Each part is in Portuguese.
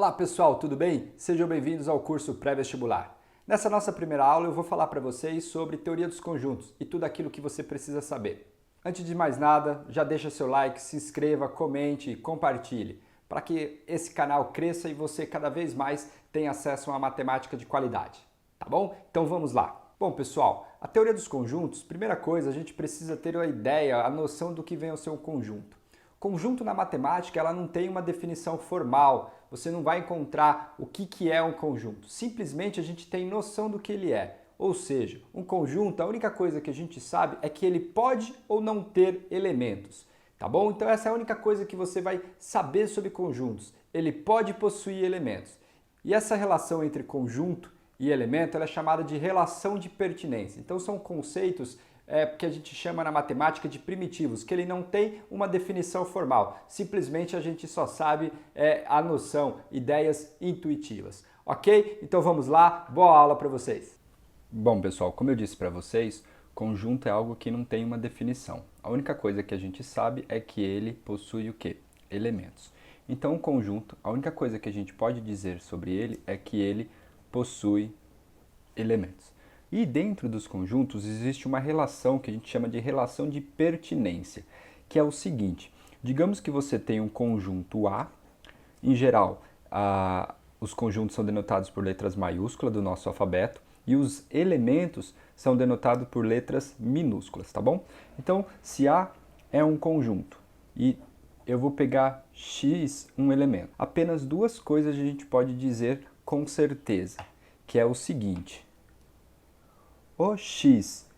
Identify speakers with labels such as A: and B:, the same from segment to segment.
A: Olá pessoal, tudo bem? Sejam bem-vindos ao curso pré-vestibular. Nessa nossa primeira aula eu vou falar para vocês sobre teoria dos conjuntos e tudo aquilo que você precisa saber. Antes de mais nada, já deixa seu like, se inscreva, comente e compartilhe para que esse canal cresça e você cada vez mais tenha acesso a uma matemática de qualidade, tá bom? Então vamos lá. Bom pessoal, a teoria dos conjuntos, primeira coisa, a gente precisa ter a ideia, a noção do que vem a ser um conjunto. Conjunto na matemática, ela não tem uma definição formal, você não vai encontrar o que é um conjunto. Simplesmente a gente tem noção do que ele é. Ou seja, um conjunto, a única coisa que a gente sabe é que ele pode ou não ter elementos. Tá bom? Então essa é a única coisa que você vai saber sobre conjuntos. Ele pode possuir elementos. E essa relação entre conjunto e elemento ela é chamada de relação de pertinência. Então são conceitos que a gente chama na matemática de primitivos, que ele não tem uma definição formal, simplesmente a gente só sabe a noção, ideias intuitivas. Ok? Então vamos lá, boa aula para vocês! Bom pessoal, como eu disse para vocês, conjunto é algo que não tem uma definição. A única coisa que a gente sabe é que ele possui o quê? Elementos. Então o conjunto, a única coisa que a gente pode dizer sobre ele é que ele possui elementos. E dentro dos conjuntos existe uma relação que a gente chama de relação de pertinência, que é o seguinte: digamos que você tem um conjunto A, em geral, os conjuntos são denotados por letras maiúsculas do nosso alfabeto e os elementos são denotados por letras minúsculas, tá bom? Então, se A é um conjunto e eu vou pegar X, um elemento, apenas duas coisas a gente pode dizer com certeza, que é o seguinte: o X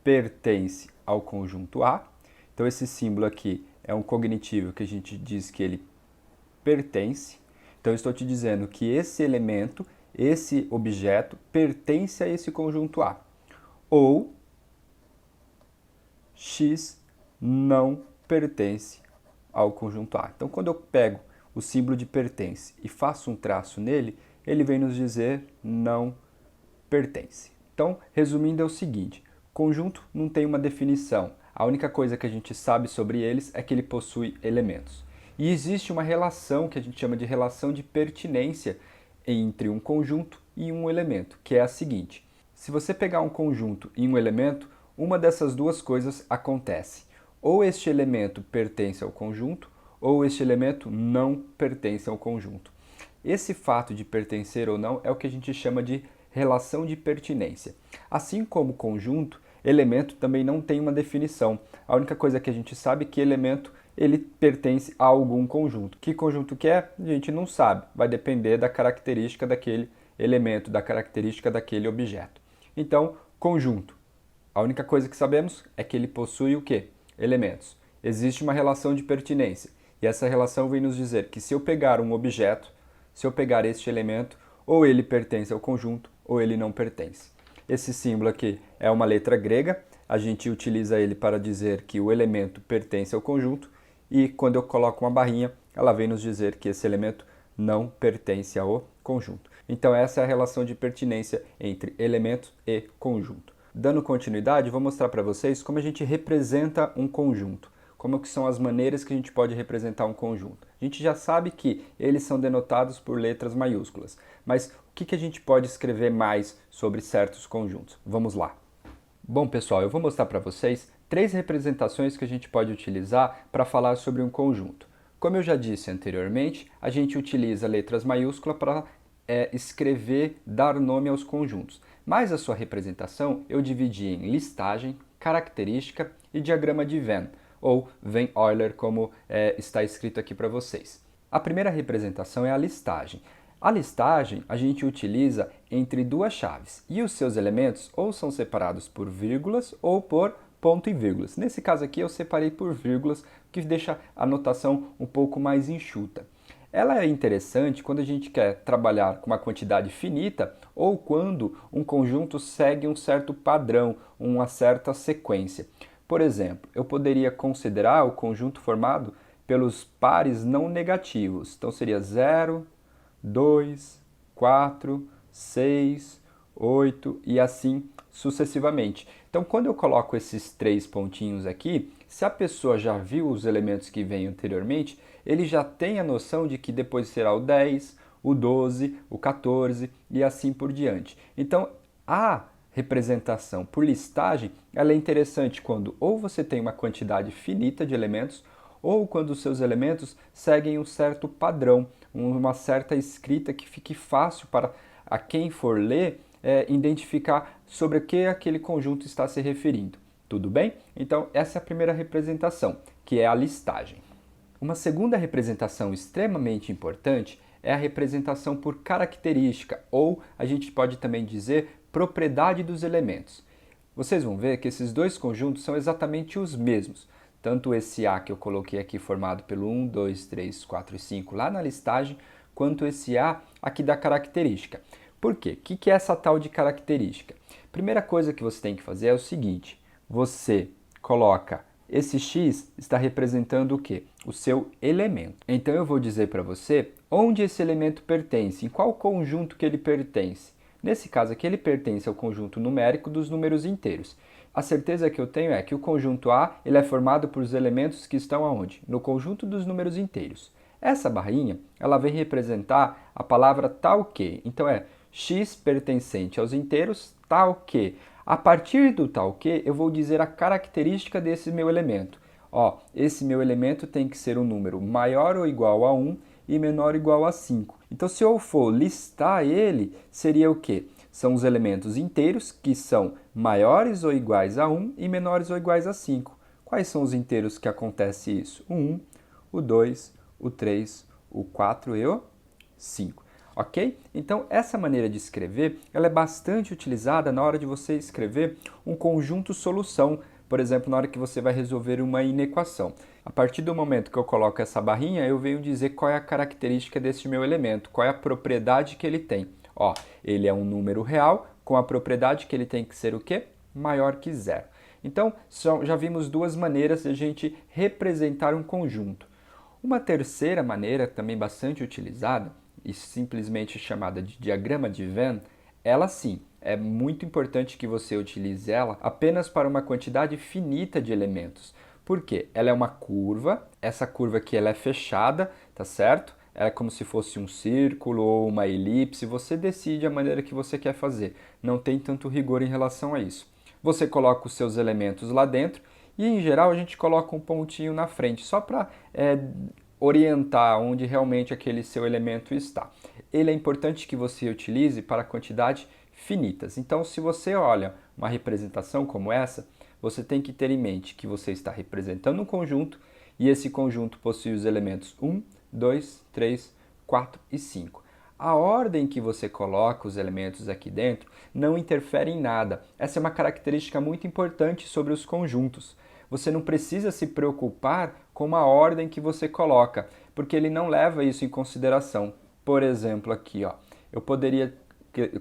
A: pertence ao conjunto A, então esse símbolo aqui é um cognitivo que a gente diz que ele pertence. Então eu estou te dizendo que esse elemento, esse objeto, pertence a esse conjunto A. Ou X não pertence ao conjunto A. Então quando eu pego o símbolo de pertence e faço um traço nele, ele vem nos dizer não pertence. Então, resumindo, é o seguinte: conjunto não tem uma definição. A única coisa que a gente sabe sobre eles é que ele possui elementos. E existe uma relação que a gente chama de relação de pertinência entre um conjunto e um elemento, que é a seguinte: se você pegar um conjunto e um elemento, uma dessas duas coisas acontece. Ou este elemento pertence ao conjunto, ou este elemento não pertence ao conjunto. Esse fato de pertencer ou não é o que a gente chama de relação de pertinência. Assim como conjunto, elemento também não tem uma definição. A única coisa que a gente sabe é que elemento ele pertence a algum conjunto. Que conjunto que é? A gente não sabe. Vai depender da característica daquele elemento, da característica daquele objeto. Então, conjunto. A única coisa que sabemos é que ele possui o quê? Elementos. Existe uma relação de pertinência. E essa relação vem nos dizer que se eu pegar um objeto, se eu pegar este elemento, ou ele pertence ao conjunto, ou ele não pertence. Esse símbolo aqui é uma letra grega, a gente utiliza ele para dizer que o elemento pertence ao conjunto, e quando eu coloco uma barrinha, ela vem nos dizer que esse elemento não pertence ao conjunto. Então essa é a relação de pertinência entre elemento e conjunto. Dando continuidade, vou mostrar para vocês como a gente representa um conjunto. Como que são as maneiras que a gente pode representar um conjunto. A gente já sabe que eles são denotados por letras maiúsculas, mas o que a gente pode escrever mais sobre certos conjuntos? Vamos lá. Bom, pessoal, eu vou mostrar para vocês três representações que a gente pode utilizar para falar sobre um conjunto. Como eu já disse anteriormente, a gente utiliza letras maiúsculas para escrever, dar nome aos conjuntos. Mas a sua representação eu dividi em listagem, característica e diagrama de Venn, ou Venn-Euler, como está escrito aqui para vocês. A primeira representação é a listagem. A listagem a gente utiliza entre duas chaves, e os seus elementos ou são separados por vírgulas ou por ponto e vírgulas. Nesse caso aqui eu separei por vírgulas, que deixa a notação um pouco mais enxuta. Ela é interessante quando a gente quer trabalhar com uma quantidade finita ou quando um conjunto segue um certo padrão, uma certa sequência. Por exemplo, eu poderia considerar o conjunto formado pelos pares não negativos. Então seria 0, 2, 4, 6, 8 e assim sucessivamente. Então quando eu coloco esses três pontinhos aqui, se a pessoa já viu os elementos que vêm anteriormente, ele já tem a noção de que depois será o 10, o 12, o 14 e assim por diante. Então, a representação por listagem ela é interessante quando ou você tem uma quantidade finita de elementos ou quando os seus elementos seguem um certo padrão, uma certa escrita que fique fácil para a quem for ler identificar sobre o que aquele conjunto está se referindo. Tudo bem? Então, essa é a primeira representação, que é a listagem. Uma segunda representação extremamente importante é a representação por característica, ou a gente pode também dizer propriedade dos elementos. Vocês vão ver que esses dois conjuntos são exatamente os mesmos. Tanto esse A que eu coloquei aqui formado pelo 1, 2, 3, 4 e 5 lá na listagem, quanto esse A aqui da característica. Por quê? O que é essa tal de característica? Primeira coisa que você tem que fazer é o seguinte, você coloca esse x está representando o quê? O seu elemento. Então eu vou dizer para você onde esse elemento pertence, em qual conjunto que ele pertence. Nesse caso aqui ele pertence ao conjunto numérico dos números inteiros. A certeza que eu tenho é que o conjunto A ele é formado por os elementos que estão aonde? No conjunto dos números inteiros. Essa barrinha ela vem representar a palavra tal que. Então é x pertencente aos inteiros tal que. A partir do tal que, eu vou dizer a característica desse meu elemento. Ó, esse meu elemento tem que ser um número maior ou igual a 1 e menor ou igual a 5. Então, se eu for listar ele, seria o quê? São os elementos inteiros que são maiores ou iguais a 1 e menores ou iguais a 5. Quais são os inteiros que acontece isso? O 1, o 2, o 3, o 4 e o 5. Ok? Então, essa maneira de escrever ela é bastante utilizada na hora de você escrever um conjunto solução, por exemplo, na hora que você vai resolver uma inequação. A partir do momento que eu coloco essa barrinha, eu venho dizer qual é a característica desse meu elemento, qual é a propriedade que ele tem. Ó, ele é um número real com a propriedade que ele tem que ser o quê? Maior que zero. Então, já vimos duas maneiras de a gente representar um conjunto. Uma terceira maneira, também bastante utilizada, e simplesmente chamada de diagrama de Venn, ela sim, é muito importante que você utilize ela apenas para uma quantidade finita de elementos. Por quê? Ela é uma curva, essa curva aqui ela é fechada, tá certo? Ela é como se fosse um círculo ou uma elipse, você decide a maneira que você quer fazer, não tem tanto rigor em relação a isso. Você coloca os seus elementos lá dentro e em geral a gente coloca um pontinho na frente, só para orientar onde realmente aquele seu elemento está. Ele é importante que você utilize para quantidades finitas. Então, se você olha uma representação como essa, você tem que ter em mente que você está representando um conjunto e esse conjunto possui os elementos 1, 2, 3, 4 e 5. A ordem que você coloca os elementos aqui dentro não interfere em nada. Essa é uma característica muito importante sobre os conjuntos. Você não precisa se preocupar com a ordem que você coloca, porque ele não leva isso em consideração. Por exemplo, aqui, ó, eu poderia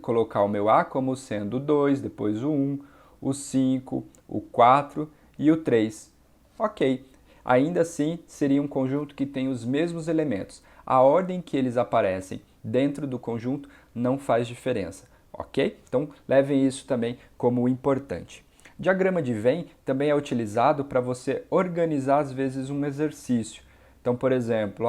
A: colocar o meu A como sendo o 2, depois o 1, o 5, o 4 e o 3. Ok, ainda assim seria um conjunto que tem os mesmos elementos. A ordem que eles aparecem dentro do conjunto não faz diferença, ok? Então levem isso também como importante. Diagrama de Venn também é utilizado para você organizar, às vezes, um exercício. Então, por exemplo,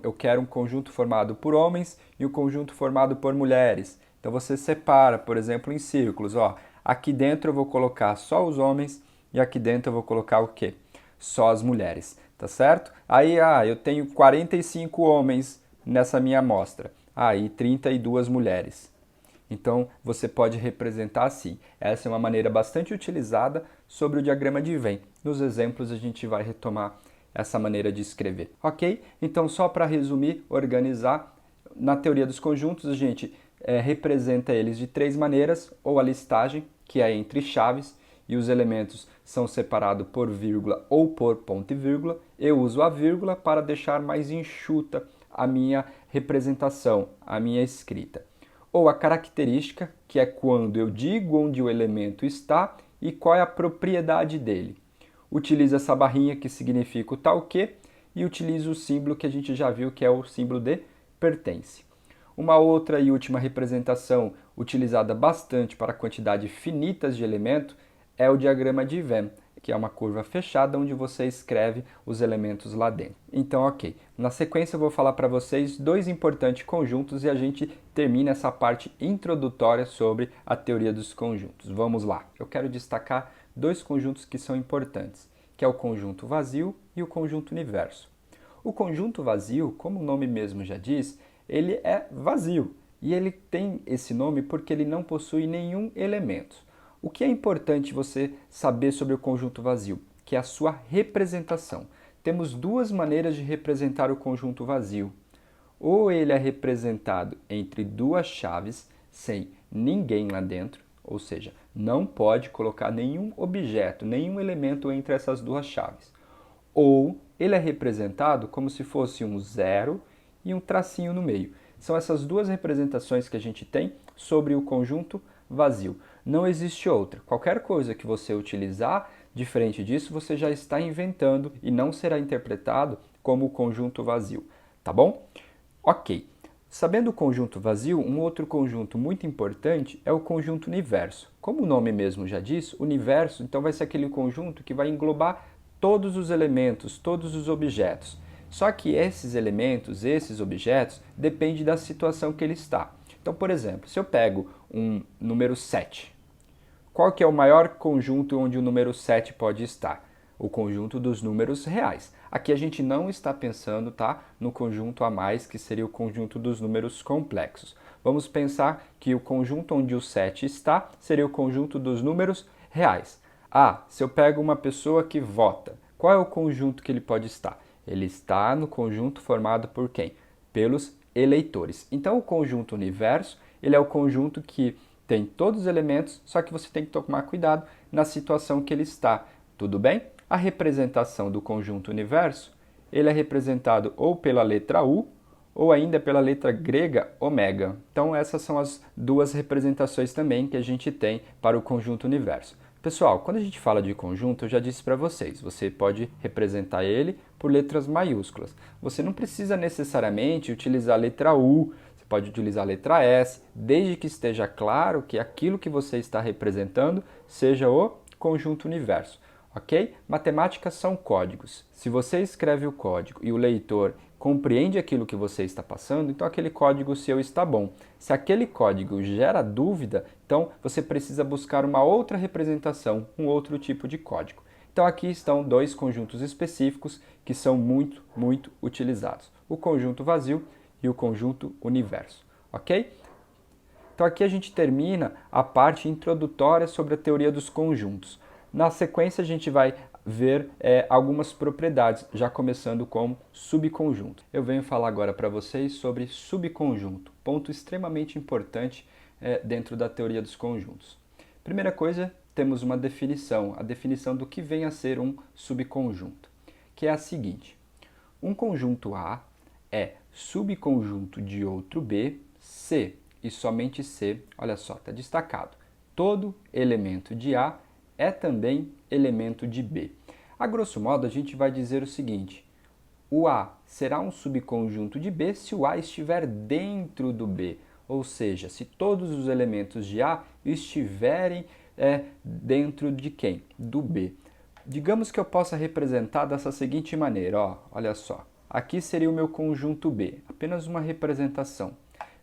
A: eu quero um conjunto formado por homens e um conjunto formado por mulheres. Então, você separa, por exemplo, em círculos. Ó, aqui dentro eu vou colocar só os homens e aqui dentro eu vou colocar o quê? Só as mulheres, tá certo? Aí, eu tenho 45 homens nessa minha amostra. E 32 mulheres. Então, você pode representar assim. Essa é uma maneira bastante utilizada sobre o diagrama de Venn. Nos exemplos, a gente vai retomar essa maneira de escrever. Ok? Então, só para resumir, organizar, na teoria dos conjuntos, a gente representa eles de três maneiras, ou a listagem, que é entre chaves, e os elementos são separados por vírgula ou por ponto e vírgula. Eu uso a vírgula para deixar mais enxuta a minha representação, a minha escrita. Ou a característica, que é quando eu digo onde o elemento está e qual é a propriedade dele. Utilizo essa barrinha que significa o tal que e utilizo o símbolo que a gente já viu que é o símbolo de pertence. Uma outra e última representação utilizada bastante para quantidade finitas de elemento é o diagrama de Venn. que é uma curva fechada onde você escreve os elementos lá dentro. Então, ok. Na sequência eu vou falar para vocês dois importantes conjuntos e a gente termina essa parte introdutória sobre a teoria dos conjuntos. Vamos lá. Eu quero destacar dois conjuntos que são importantes, que é o conjunto vazio e o conjunto universo. O conjunto vazio, como o nome mesmo já diz, ele é vazio. E ele tem esse nome porque ele não possui nenhum elemento. O que é importante você saber sobre o conjunto vazio? Que é a sua representação. Temos duas maneiras de representar o conjunto vazio. Ou ele é representado entre duas chaves, sem ninguém lá dentro, ou seja, não pode colocar nenhum objeto, nenhum elemento entre essas duas chaves. Ou ele é representado como se fosse um zero e um tracinho no meio. São essas duas representações que a gente tem sobre o conjunto vazio. Não existe outra. Qualquer coisa que você utilizar diferente disso, você já está inventando e não será interpretado como o conjunto vazio. Tá bom? Ok. Sabendo o conjunto vazio, um outro conjunto muito importante é o conjunto universo. Como o nome mesmo já diz, universo, então vai ser aquele conjunto que vai englobar todos os elementos, todos os objetos. Só que esses elementos, esses objetos, dependem da situação que ele está. Então, por exemplo, se eu pego um número 7, qual que é o maior conjunto onde o número 7 pode estar? O conjunto dos números reais. Aqui a gente não está pensando, tá, no conjunto a mais, que seria o conjunto dos números complexos. Vamos pensar que o conjunto onde o 7 está seria o conjunto dos números reais. Ah, se eu pego uma pessoa que vota, qual é o conjunto que ele pode estar? Ele está no conjunto formado por quem? Pelos eleitores. Então o conjunto universo, ele é o conjunto que tem todos os elementos, só que você tem que tomar cuidado na situação que ele está. Tudo bem? A representação do conjunto universo, ele é representado ou pela letra U ou ainda pela letra grega ômega. Então essas são as duas representações também que a gente tem para o conjunto universo. Pessoal, quando a gente fala de conjunto, eu já disse para vocês, você pode representar ele por letras maiúsculas. Você não precisa necessariamente utilizar a letra U, você pode utilizar a letra S, desde que esteja claro que aquilo que você está representando seja o conjunto universo. Ok? Matemáticas são códigos. Se você escreve o código e o leitor compreende aquilo que você está passando, então aquele código seu está bom. Se aquele código gera dúvida, então você precisa buscar uma outra representação, um outro tipo de código. Então aqui estão dois conjuntos específicos que são muito utilizados. O conjunto vazio e o conjunto universo. Ok? Então aqui a gente termina a parte introdutória sobre a teoria dos conjuntos. Na sequência, a gente vai ver algumas propriedades, já começando com subconjunto. Eu venho falar agora para vocês sobre subconjunto, ponto extremamente importante dentro da teoria dos conjuntos. Primeira coisa, temos uma definição, a definição do que vem a ser um subconjunto, que é a seguinte: um conjunto A é subconjunto de outro B, C, e somente C, olha só, está destacado, todo elemento de A é também elemento de B. A grosso modo, a gente vai dizer o seguinte: o A será um subconjunto de B se o A estiver dentro do B, ou seja, se todos os elementos de A estiverem dentro de quem? Do B. Digamos que eu possa representar dessa seguinte maneira, ó, olha só. Aqui seria o meu conjunto B, apenas uma representação.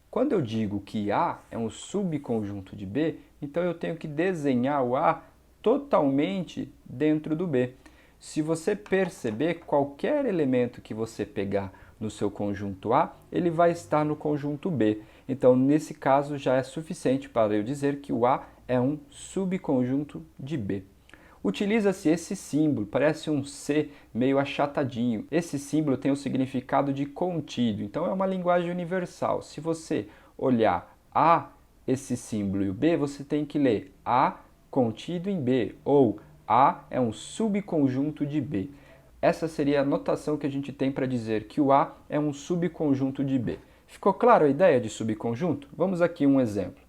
A: Quando eu digo que A é um subconjunto de B, então eu tenho que desenhar o A totalmente dentro do B. Se você perceber, qualquer elemento que você pegar no seu conjunto A, ele vai estar no conjunto B. Então, nesse caso, já é suficiente para eu dizer que o A é um subconjunto de B. Utiliza-se esse símbolo, parece um C meio achatadinho. Esse símbolo tem o significado de contido, então é uma linguagem universal. Se você olhar A, esse símbolo, e o B, você tem que ler A contido em B, ou A é um subconjunto de B. Essa seria a notação que a gente tem para dizer que o A é um subconjunto de B. Ficou claro a ideia de subconjunto? Vamos aqui um exemplo.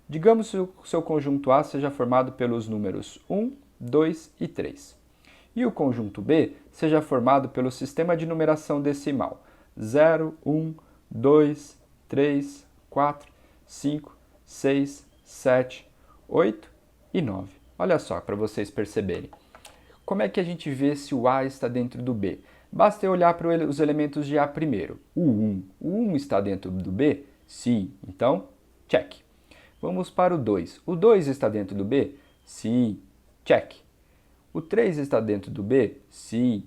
A: Digamos que o seu conjunto A seja formado pelos números 1, 2 e 3. E o conjunto B seja formado pelo sistema de numeração decimal 0, 1, 2, 3, 4, 5, 6, 7, 8 e 9. Olha só, para vocês perceberem. Como é que a gente vê se o A está dentro do B? Basta eu olhar para os elementos de A primeiro. O 1. O 1 está dentro do B? Sim. Então, check. Vamos para o 2. O 2 está dentro do B? Sim. Check. O 3 está dentro do B? Sim.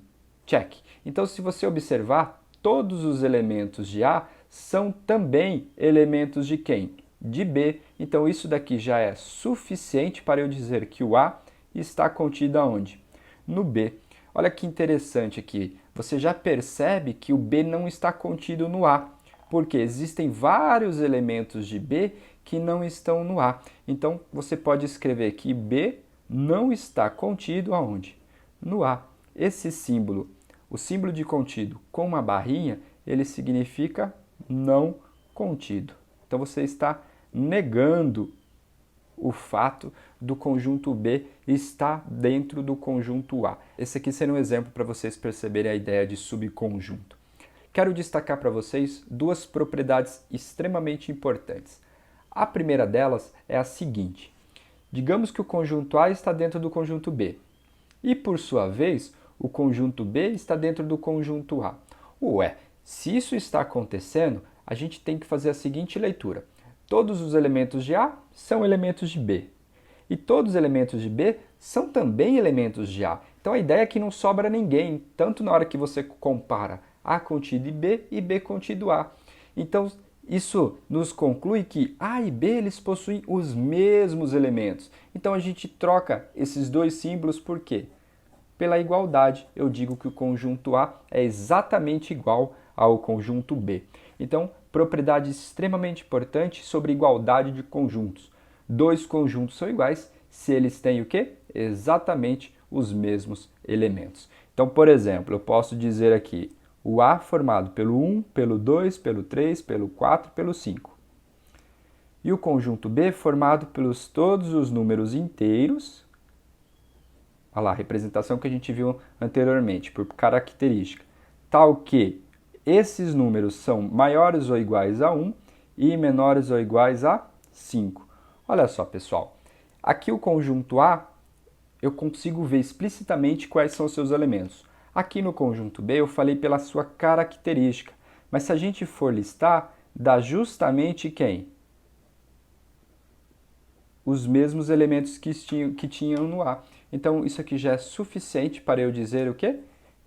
A: Check. Então, se você observar, todos os elementos de A são também elementos de quem? De B. Então, isso daqui já é suficiente para eu dizer que o A está contido aonde? No B. Olha que interessante aqui. Você já percebe que o B não está contido no A, porque existem vários elementos de B que não estão no A. Então, você pode escrever que B não está contido aonde? No A. Esse símbolo, o símbolo de contido com uma barrinha, ele significa não contido. Então, você está negando o fato do conjunto B estar dentro do conjunto A. Esse aqui seria um exemplo para vocês perceberem a ideia de subconjunto. Quero destacar para vocês duas propriedades extremamente importantes. A primeira delas é a seguinte: digamos que o conjunto A está dentro do conjunto B e, por sua vez, o conjunto B está dentro do conjunto A. Ué, se isso está acontecendo, a gente tem que fazer a seguinte leitura. Todos os elementos de A são elementos de B. E todos os elementos de B são também elementos de A. Então a ideia é que não sobra ninguém, tanto na hora que você compara A contido em B e B contido A. Então isso nos conclui que A e B eles possuem os mesmos elementos. Então a gente troca esses dois símbolos por quê? Pela igualdade. Eu digo que o conjunto A é exatamente igual ao conjunto B. Então, propriedade extremamente importante sobre igualdade de conjuntos. Dois conjuntos são iguais se eles têm o quê? Exatamente os mesmos elementos. Então, por exemplo, eu posso dizer aqui o A formado pelo 1, pelo 2, pelo 3, pelo 4, pelo 5. E o conjunto B formado pelos todos os números inteiros. Olha lá, a representação que a gente viu anteriormente, por característica. Tal que esses números são maiores ou iguais a 1 e menores ou iguais a 5. Olha só, pessoal. Aqui o conjunto A, eu consigo ver explicitamente quais são os seus elementos. Aqui no conjunto B eu falei pela sua característica. Mas se a gente for listar, dá justamente quem? Os mesmos elementos que tinham no A. Então isso aqui já é suficiente para eu dizer o quê?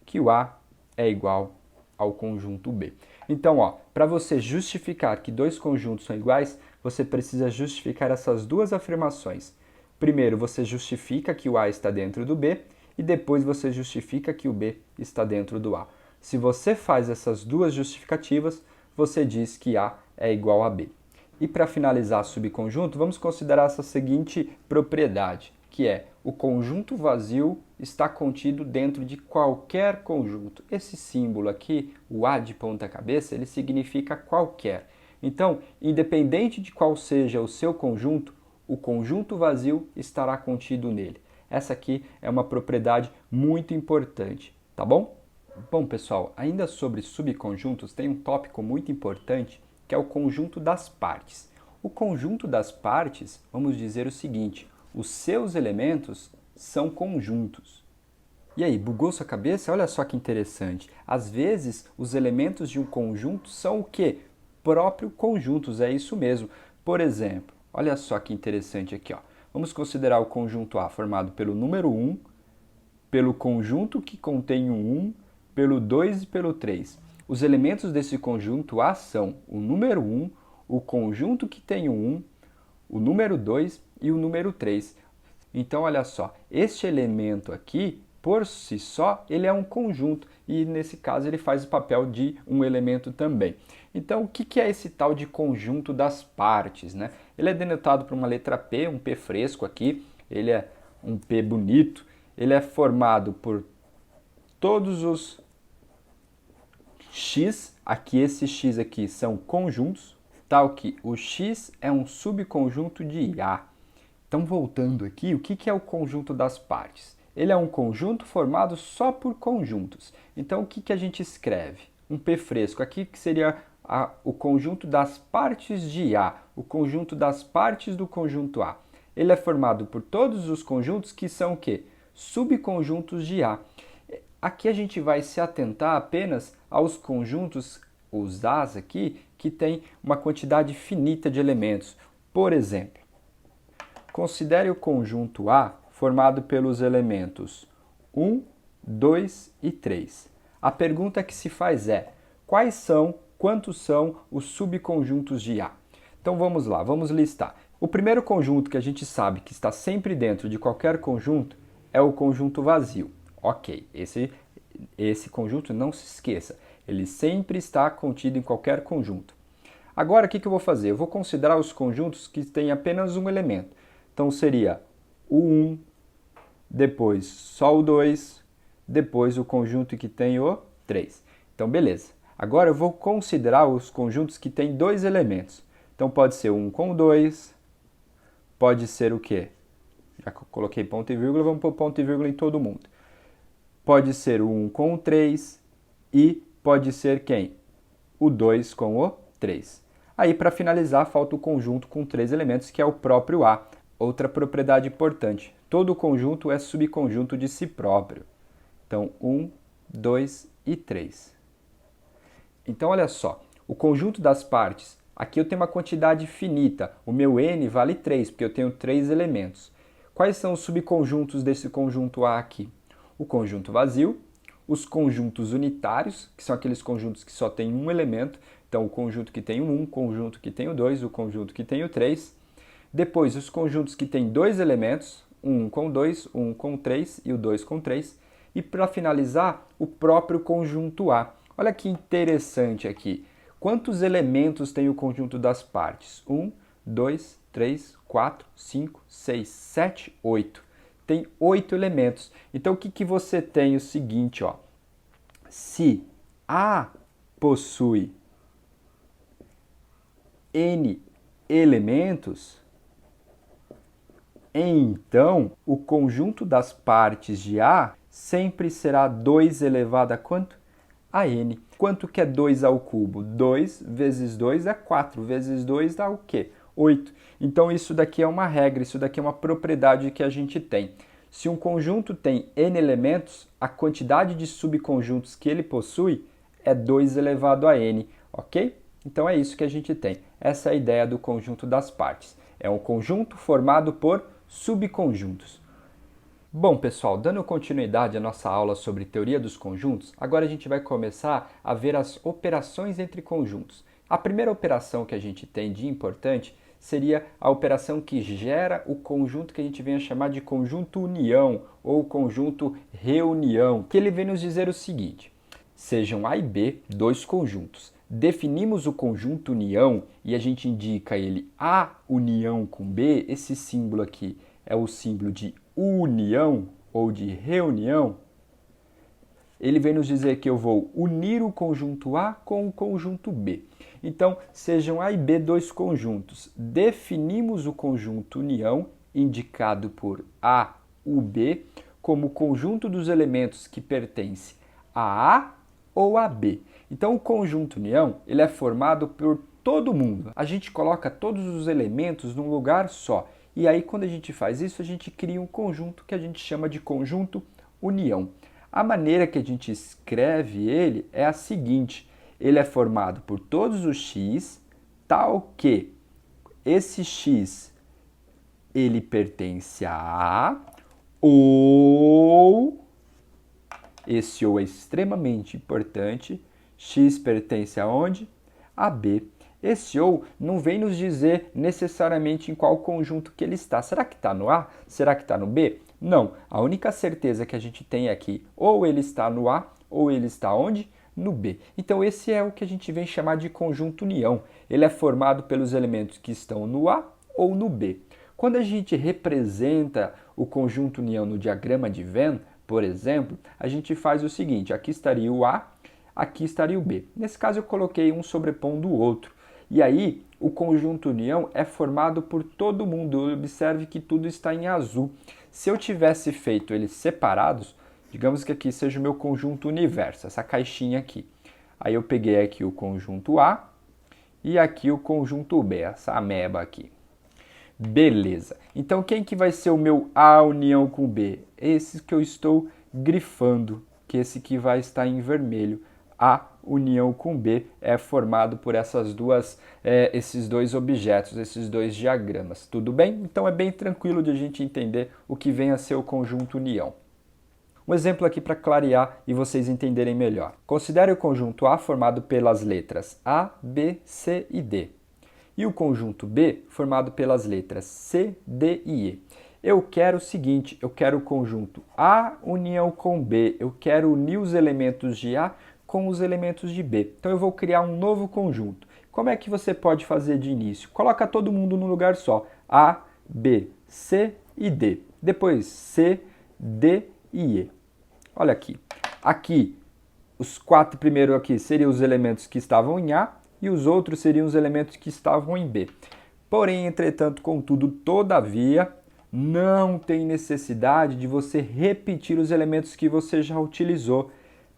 A: Que o A é igual ao conjunto B. Então, para você justificar que dois conjuntos são iguais, você precisa justificar essas duas afirmações. Primeiro, você justifica que o A está dentro do B e depois você justifica que o B está dentro do A. Se você faz essas duas justificativas, você diz que A é igual a B. E para finalizar subconjunto, vamos considerar essa seguinte propriedade, que é o conjunto vazio está contido dentro de qualquer conjunto. Esse símbolo aqui, o A de ponta cabeça, ele significa qualquer. Então, independente de qual seja o seu conjunto, o conjunto vazio estará contido nele. Essa aqui é uma propriedade muito importante, tá bom? Bom, pessoal, ainda sobre subconjuntos, tem um tópico muito importante, que é o conjunto das partes. O conjunto das partes, vamos dizer o seguinte: os seus elementos são conjuntos. E aí, bugou sua cabeça? Olha só que interessante. Às vezes, os elementos de um conjunto são o quê? Próprio conjuntos, é isso mesmo. Por exemplo, olha só que interessante aqui, ó. Vamos considerar o conjunto A formado pelo número 1, pelo conjunto que contém o 1, pelo 2 e pelo 3. Os elementos desse conjunto A são o número 1, o conjunto que tem o 1, o número 2 e o número 3. Então, olha só, este elemento aqui, por si só, ele é um conjunto e, nesse caso, ele faz o papel de um elemento também. Então, o que é esse tal de conjunto das partes, né? Ele é denotado por uma letra P, um P fresco aqui, ele é um P bonito, ele é formado por todos os X, aqui esses X aqui são conjuntos, tal que o X é um subconjunto de A. Então, voltando aqui, o que é o conjunto das partes? Ele é um conjunto formado só por conjuntos. Então, o que a gente escreve? Um P fresco aqui, que seria o conjunto das partes de A, o conjunto das partes do conjunto A. Ele é formado por todos os conjuntos que são o quê? subconjuntos de A. Aqui a gente vai se atentar apenas aos conjuntos, os A's aqui, que tem uma quantidade finita de elementos. Por exemplo, considere o conjunto A formado pelos elementos 1, 2 e 3. A pergunta que se faz é: quantos são os subconjuntos de A? Então vamos lá, vamos listar. O primeiro conjunto que a gente sabe que está sempre dentro de qualquer conjunto é o conjunto vazio. Ok, esse conjunto, não se esqueça, ele sempre está contido em qualquer conjunto. Agora o que eu vou fazer? Eu vou considerar os conjuntos que têm apenas um elemento. Então seria o 1, depois só o 2, depois o conjunto que tem o 3. Então beleza. Agora eu vou considerar os conjuntos que têm dois elementos. Então pode ser 1 com 2, pode ser o quê? Já coloquei ponto e vírgula, vamos pôr ponto e vírgula em todo mundo. Pode ser o 1 com o 3 e pode ser quem? O 2 com o 3. Aí, para finalizar, falta o conjunto com 3 elementos, que é o próprio A. Outra propriedade importante, todo conjunto é subconjunto de si próprio. Então, 1, 2 e 3. Então, olha só, o conjunto das partes, aqui eu tenho uma quantidade finita, o meu n vale 3, porque eu tenho 3 elementos. Quais são os subconjuntos desse conjunto A aqui? O conjunto vazio, os conjuntos unitários, que são aqueles conjuntos que só tem um elemento, então o conjunto que tem o 1, o conjunto que tem o 2, o conjunto que tem o 3. Depois, os conjuntos que têm dois elementos, o 1 com 2, o 1 com 3 e o 2 com 3. E para finalizar, o próprio conjunto A. Olha que interessante aqui. Quantos elementos tem o conjunto das partes? 1, 2, 3, 4, 5, 6, 7, 8. Tem 8 elementos. Então, o que você tem? O seguinte, ó. Se A possui N elementos, então o conjunto das partes de A sempre será 2 elevado a quanto? A N. Quanto que é 2 ao cubo? 2 vezes 2 é 4, vezes 2 dá o quê? 8. Então isso daqui é uma regra, isso daqui é uma propriedade que a gente tem. Se um conjunto tem N elementos, a quantidade de subconjuntos que ele possui é 2 elevado a N, ok? Então é isso que a gente tem. Essa é a ideia do conjunto das partes. É um conjunto formado por subconjuntos. Bom, pessoal, dando continuidade à nossa aula sobre teoria dos conjuntos, agora a gente vai começar a ver as operações entre conjuntos. A primeira operação que a gente tem de importante seria a operação que gera o conjunto que a gente vem a chamar de conjunto união ou conjunto reunião, que ele vem nos dizer o seguinte: sejam A e B dois conjuntos. Definimos o conjunto união e a gente indica ele A união com B. Esse símbolo aqui é o símbolo de união ou de reunião. Ele vem nos dizer que eu vou unir o conjunto A com o conjunto B. Então, sejam A e B dois conjuntos. Definimos o conjunto união, indicado por A, U, B, como o conjunto dos elementos que pertence a A ou a B. Então, o conjunto união ele é formado por todo mundo. A gente coloca todos os elementos num lugar só. E aí, quando a gente faz isso, a gente cria um conjunto que a gente chama de conjunto união. A maneira que a gente escreve ele é a seguinte: ele é formado por todos os x, tal que esse x ele pertence a A, ou, esse ou é extremamente importante, x pertence aonde? A B. Esse ou não vem nos dizer necessariamente em qual conjunto que ele está. Será que está no A? Será que está no B? Não. A única certeza que a gente tem é que ou ele está no A ou ele está onde? No B. Então esse é o que a gente vem chamar de conjunto união. Ele é formado pelos elementos que estão no A ou no B. Quando a gente representa o conjunto união no diagrama de Venn, por exemplo, a gente faz o seguinte: aqui estaria o A, aqui estaria o B. Nesse caso eu coloquei um sobrepondo o outro. E aí, o conjunto união é formado por todo mundo. Observe que tudo está em azul. Se eu tivesse feito eles separados, digamos que aqui seja o meu conjunto universo, essa caixinha aqui. Aí eu peguei aqui o conjunto A e aqui o conjunto B, essa ameba aqui. Beleza. Então quem que vai ser o meu A união com B? Esse que eu estou grifando, que esse que vai estar em vermelho. A união com B é formado por esses dois objetos, esses dois diagramas. Tudo bem? Então é bem tranquilo de a gente entender o que vem a ser o conjunto união. Um exemplo aqui para clarear e vocês entenderem melhor. Considere o conjunto A formado pelas letras A, B, C e D. E o conjunto B formado pelas letras C, D e E. Eu quero o seguinte, eu quero o conjunto A união com B. Eu quero unir os elementos de A com os elementos de B. Então eu vou criar um novo conjunto. Como é que você pode fazer de início? Coloca todo mundo num lugar só. A, B, C e D. Depois C, D e E. Olha aqui. Aqui, os 4 primeiros aqui seriam os elementos que estavam em A e os outros seriam os elementos que estavam em B. Porém, entretanto, contudo, todavia, não tem necessidade de você repetir os elementos que você já utilizou.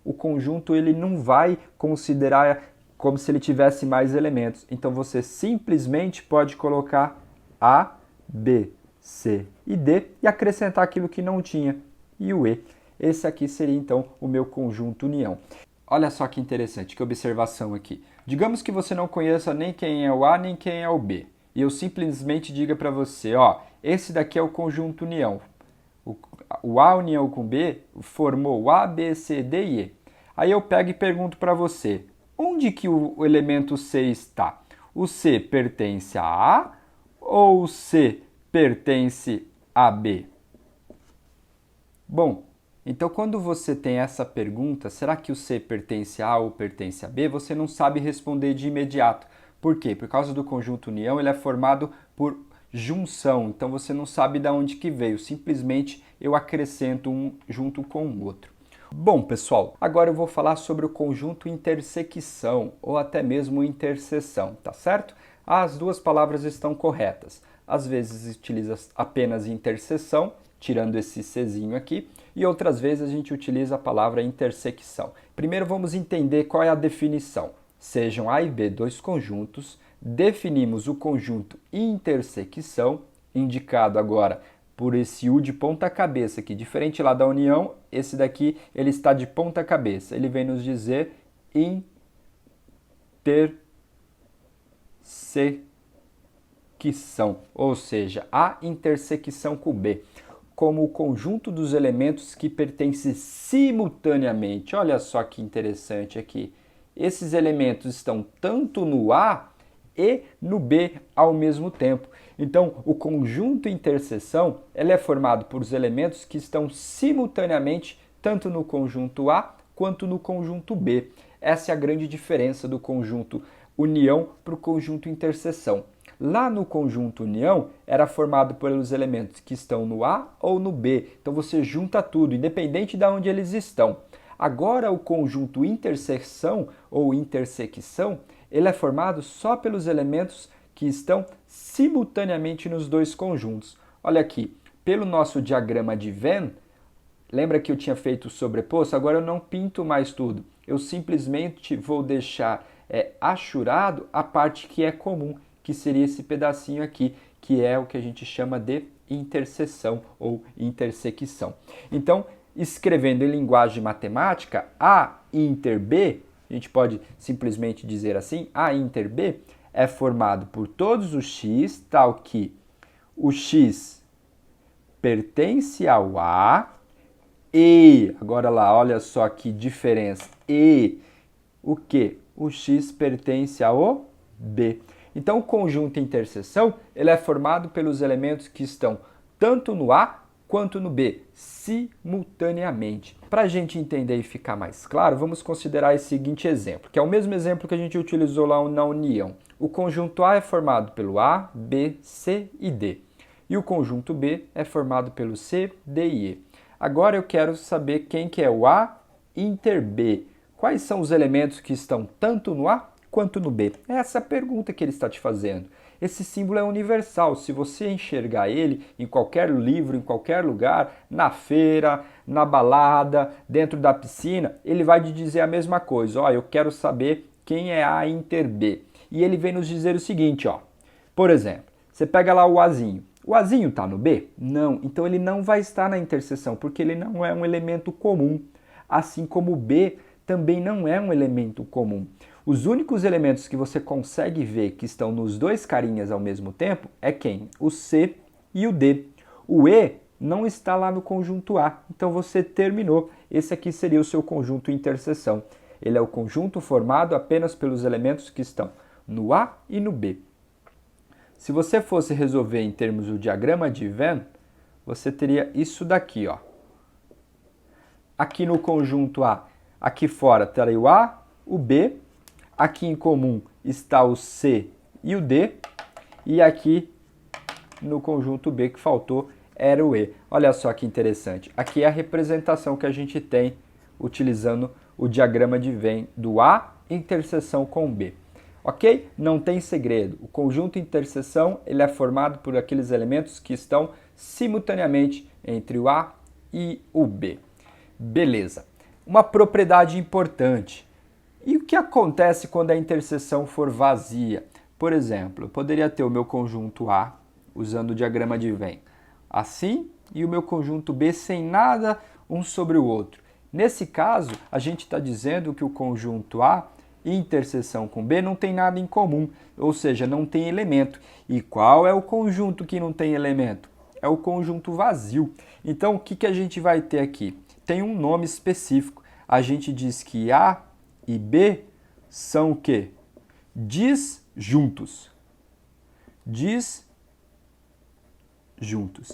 A: O conjunto ele não vai considerar como se ele tivesse mais elementos. Então, você simplesmente pode colocar A, B, C e D e acrescentar aquilo que não tinha, e o E. Esse aqui seria, então, o meu conjunto união. Olha só que interessante, que observação aqui. Digamos que você não conheça nem quem é o A, nem quem é o B. E eu simplesmente diga para você, ó, esse daqui é o conjunto união. O A união com B formou o A, B, C, D e E. Aí eu pego e pergunto para você, onde que o elemento C está? O C pertence a A ou o C pertence a B? Bom, então quando você tem essa pergunta, será que o C pertence a A ou pertence a B? Você não sabe responder de imediato. Por quê? Por causa do conjunto união, ele é formado por junção, então você não sabe de onde que veio, simplesmente eu acrescento um junto com o outro. Bom, pessoal, agora eu vou falar sobre o conjunto intersecção ou até mesmo interseção, tá certo? As duas palavras estão corretas. Às vezes utiliza apenas interseção, tirando esse Czinho aqui, e outras vezes a gente utiliza a palavra intersecção. Primeiro vamos entender qual é a definição. Sejam A e B dois conjuntos, definimos o conjunto intersecção, indicado agora por esse U de ponta cabeça aqui, diferente lá da união, esse daqui ele está de ponta cabeça, ele vem nos dizer intersecção, ou seja, a intersecção com B, como o conjunto dos elementos que pertencem simultaneamente. Olha só que interessante aqui. Esses elementos estão tanto no A e no B ao mesmo tempo. Então, o conjunto interseção ele é formado por os elementos que estão simultaneamente tanto no conjunto A quanto no conjunto B. Essa é a grande diferença do conjunto união para o conjunto interseção. Lá no conjunto união era formado pelos elementos que estão no A ou no B. Então você junta tudo, independente de onde eles estão. Agora o conjunto interseção ou intersecção, ele é formado só pelos elementos que estão simultaneamente nos dois conjuntos. Olha aqui, pelo nosso diagrama de Venn, lembra que eu tinha feito o sobreposto? Agora eu não pinto mais tudo. Eu simplesmente vou deixar achurado a parte que é comum, que seria esse pedacinho aqui, que é o que a gente chama de interseção ou intersecção. Então, escrevendo em linguagem matemática, A inter B, a gente pode simplesmente dizer assim, A inter B é formado por todos os x, tal que o x pertence ao A e, agora lá, olha só que diferença, e o que? O x pertence ao B. Então, o conjunto interseção ele é formado pelos elementos que estão tanto no A quanto no B, simultaneamente. Para a gente entender e ficar mais claro, vamos considerar esse seguinte exemplo, que é o mesmo exemplo que a gente utilizou lá na união. O conjunto A é formado pelo A, B, C e D. E o conjunto B é formado pelo C, D e E. Agora eu quero saber quem que é o A inter B. Quais são os elementos que estão tanto no A quanto no B? É essa a pergunta que ele está te fazendo. Esse símbolo é universal, se você enxergar ele em qualquer livro, em qualquer lugar, na feira, na balada, dentro da piscina, ele vai te dizer a mesma coisa. Ó, eu quero saber quem é A inter B. E ele vem nos dizer o seguinte, ó. Por exemplo, Você pega lá o Azinho. O Azinho está no B? Não. Então ele não vai estar na interseção, porque ele não é um elemento comum. Assim como o B também não é um elemento comum. Os únicos elementos que você consegue ver que estão nos dois carinhas ao mesmo tempo é quem? O C e o D. O E não está lá no conjunto A, então você terminou. Esse aqui seria o seu conjunto interseção. Ele é o conjunto formado apenas pelos elementos que estão no A e no B. Se você fosse resolver em termos do diagrama de Venn, você teria isso daqui, ó. Aqui no conjunto A, aqui fora estaria o A, o B, aqui em comum está o C e o D, e aqui no conjunto B que faltou era o E. Olha só que interessante. Aqui é a representação que a gente tem utilizando o diagrama de Venn do A interseção com B. Ok? Não tem segredo. O conjunto interseção ele é formado por aqueles elementos que estão simultaneamente entre o A e o B. Beleza. Uma propriedade importante. E o que acontece quando a interseção for vazia? Por exemplo, eu poderia ter o meu conjunto A, usando o diagrama de Venn, assim, e o meu conjunto B sem nada um sobre o outro. Nesse caso, a gente está dizendo que o conjunto A interseção com B não tem nada em comum, ou seja, não tem elemento. E qual é o conjunto que não tem elemento? É o conjunto vazio. Então, o que a gente vai ter aqui? Tem um nome específico. A gente diz que A e B são o quê? Disjuntos. Disjuntos.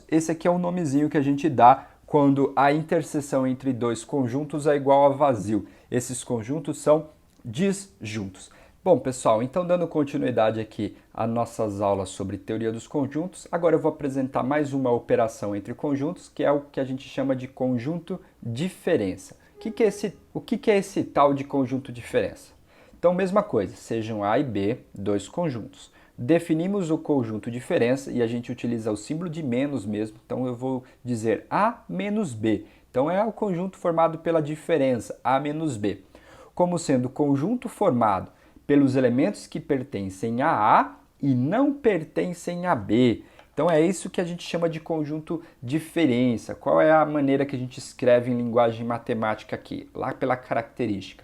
A: Esse aqui é o nomezinho que a gente dá quando a interseção entre dois conjuntos é igual a vazio. Esses conjuntos são disjuntos. Bom, pessoal, então dando continuidade aqui às nossas aulas sobre teoria dos conjuntos, agora eu vou apresentar mais uma operação entre conjuntos, que é o que a gente chama de conjunto diferença. O que é esse tal de conjunto diferença? Então, mesma coisa, sejam A e B, dois conjuntos. Definimos o conjunto diferença e a gente utiliza o símbolo de menos mesmo, então eu vou dizer A menos B. Então é o conjunto formado pela diferença, A menos B. Como sendo conjunto formado pelos elementos que pertencem a A e não pertencem a B. Então é isso que a gente chama de conjunto diferença. Qual é a maneira que a gente escreve em linguagem matemática aqui? Lá pela característica.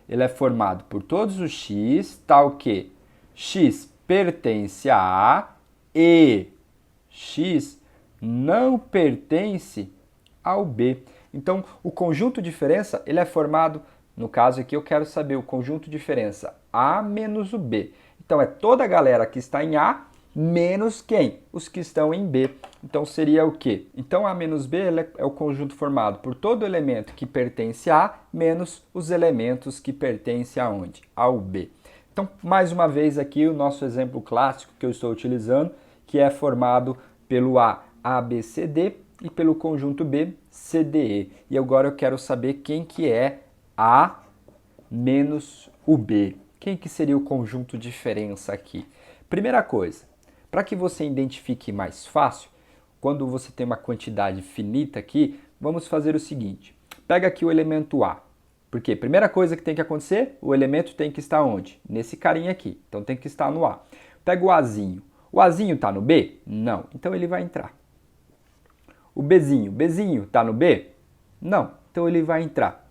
A: Ele é formado por todos os x, tal que x pertence a A e x não pertence ao B. Então o conjunto diferença ele é formado. No caso aqui eu quero saber o conjunto diferença A menos o B. Então é toda a galera que está em A menos quem? Os que estão em B. Então seria o quê? Então A menos B é o conjunto formado por todo elemento que pertence a A menos os elementos que pertencem aonde? Ao B. Então mais uma vez aqui o nosso exemplo clássico que eu estou utilizando, que é formado pelo A, ABCD e pelo conjunto B, CDE. E agora eu quero saber quem que é A menos o B. Quem que seria o conjunto diferença aqui? Primeira coisa, para que você identifique mais fácil, quando você tem uma quantidade finita aqui, vamos fazer o seguinte. Pega aqui o elemento A. Porque primeira coisa que tem que acontecer, o elemento tem que estar onde? Nesse carinha aqui. Então tem que estar no A. Pega o Azinho. O Azinho está no B? Não. Então ele vai entrar. O Bzinho. Bzinho está no B? Não. Então ele vai entrar.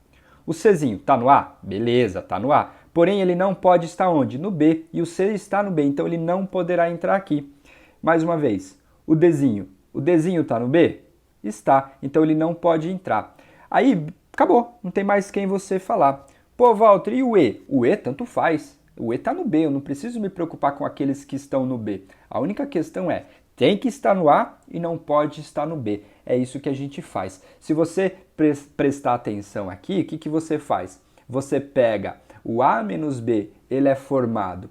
A: O Czinho está no A? Beleza, está no A. Porém, ele não pode estar onde? No B. E o C está no B, então ele não poderá entrar aqui. Mais uma vez, o Dzinho. O Dzinho está no B? Está. Então ele não pode entrar. Aí, acabou. Não tem mais quem você falar. Pô, Walter, e o E? O E tanto faz. O E está no B, eu não preciso me preocupar com aqueles que estão no B. A única questão é, tem que estar no A e não pode estar no B. É isso que a gente faz. Se você prestar atenção aqui, o que você faz? Você pega o A menos B, ele é formado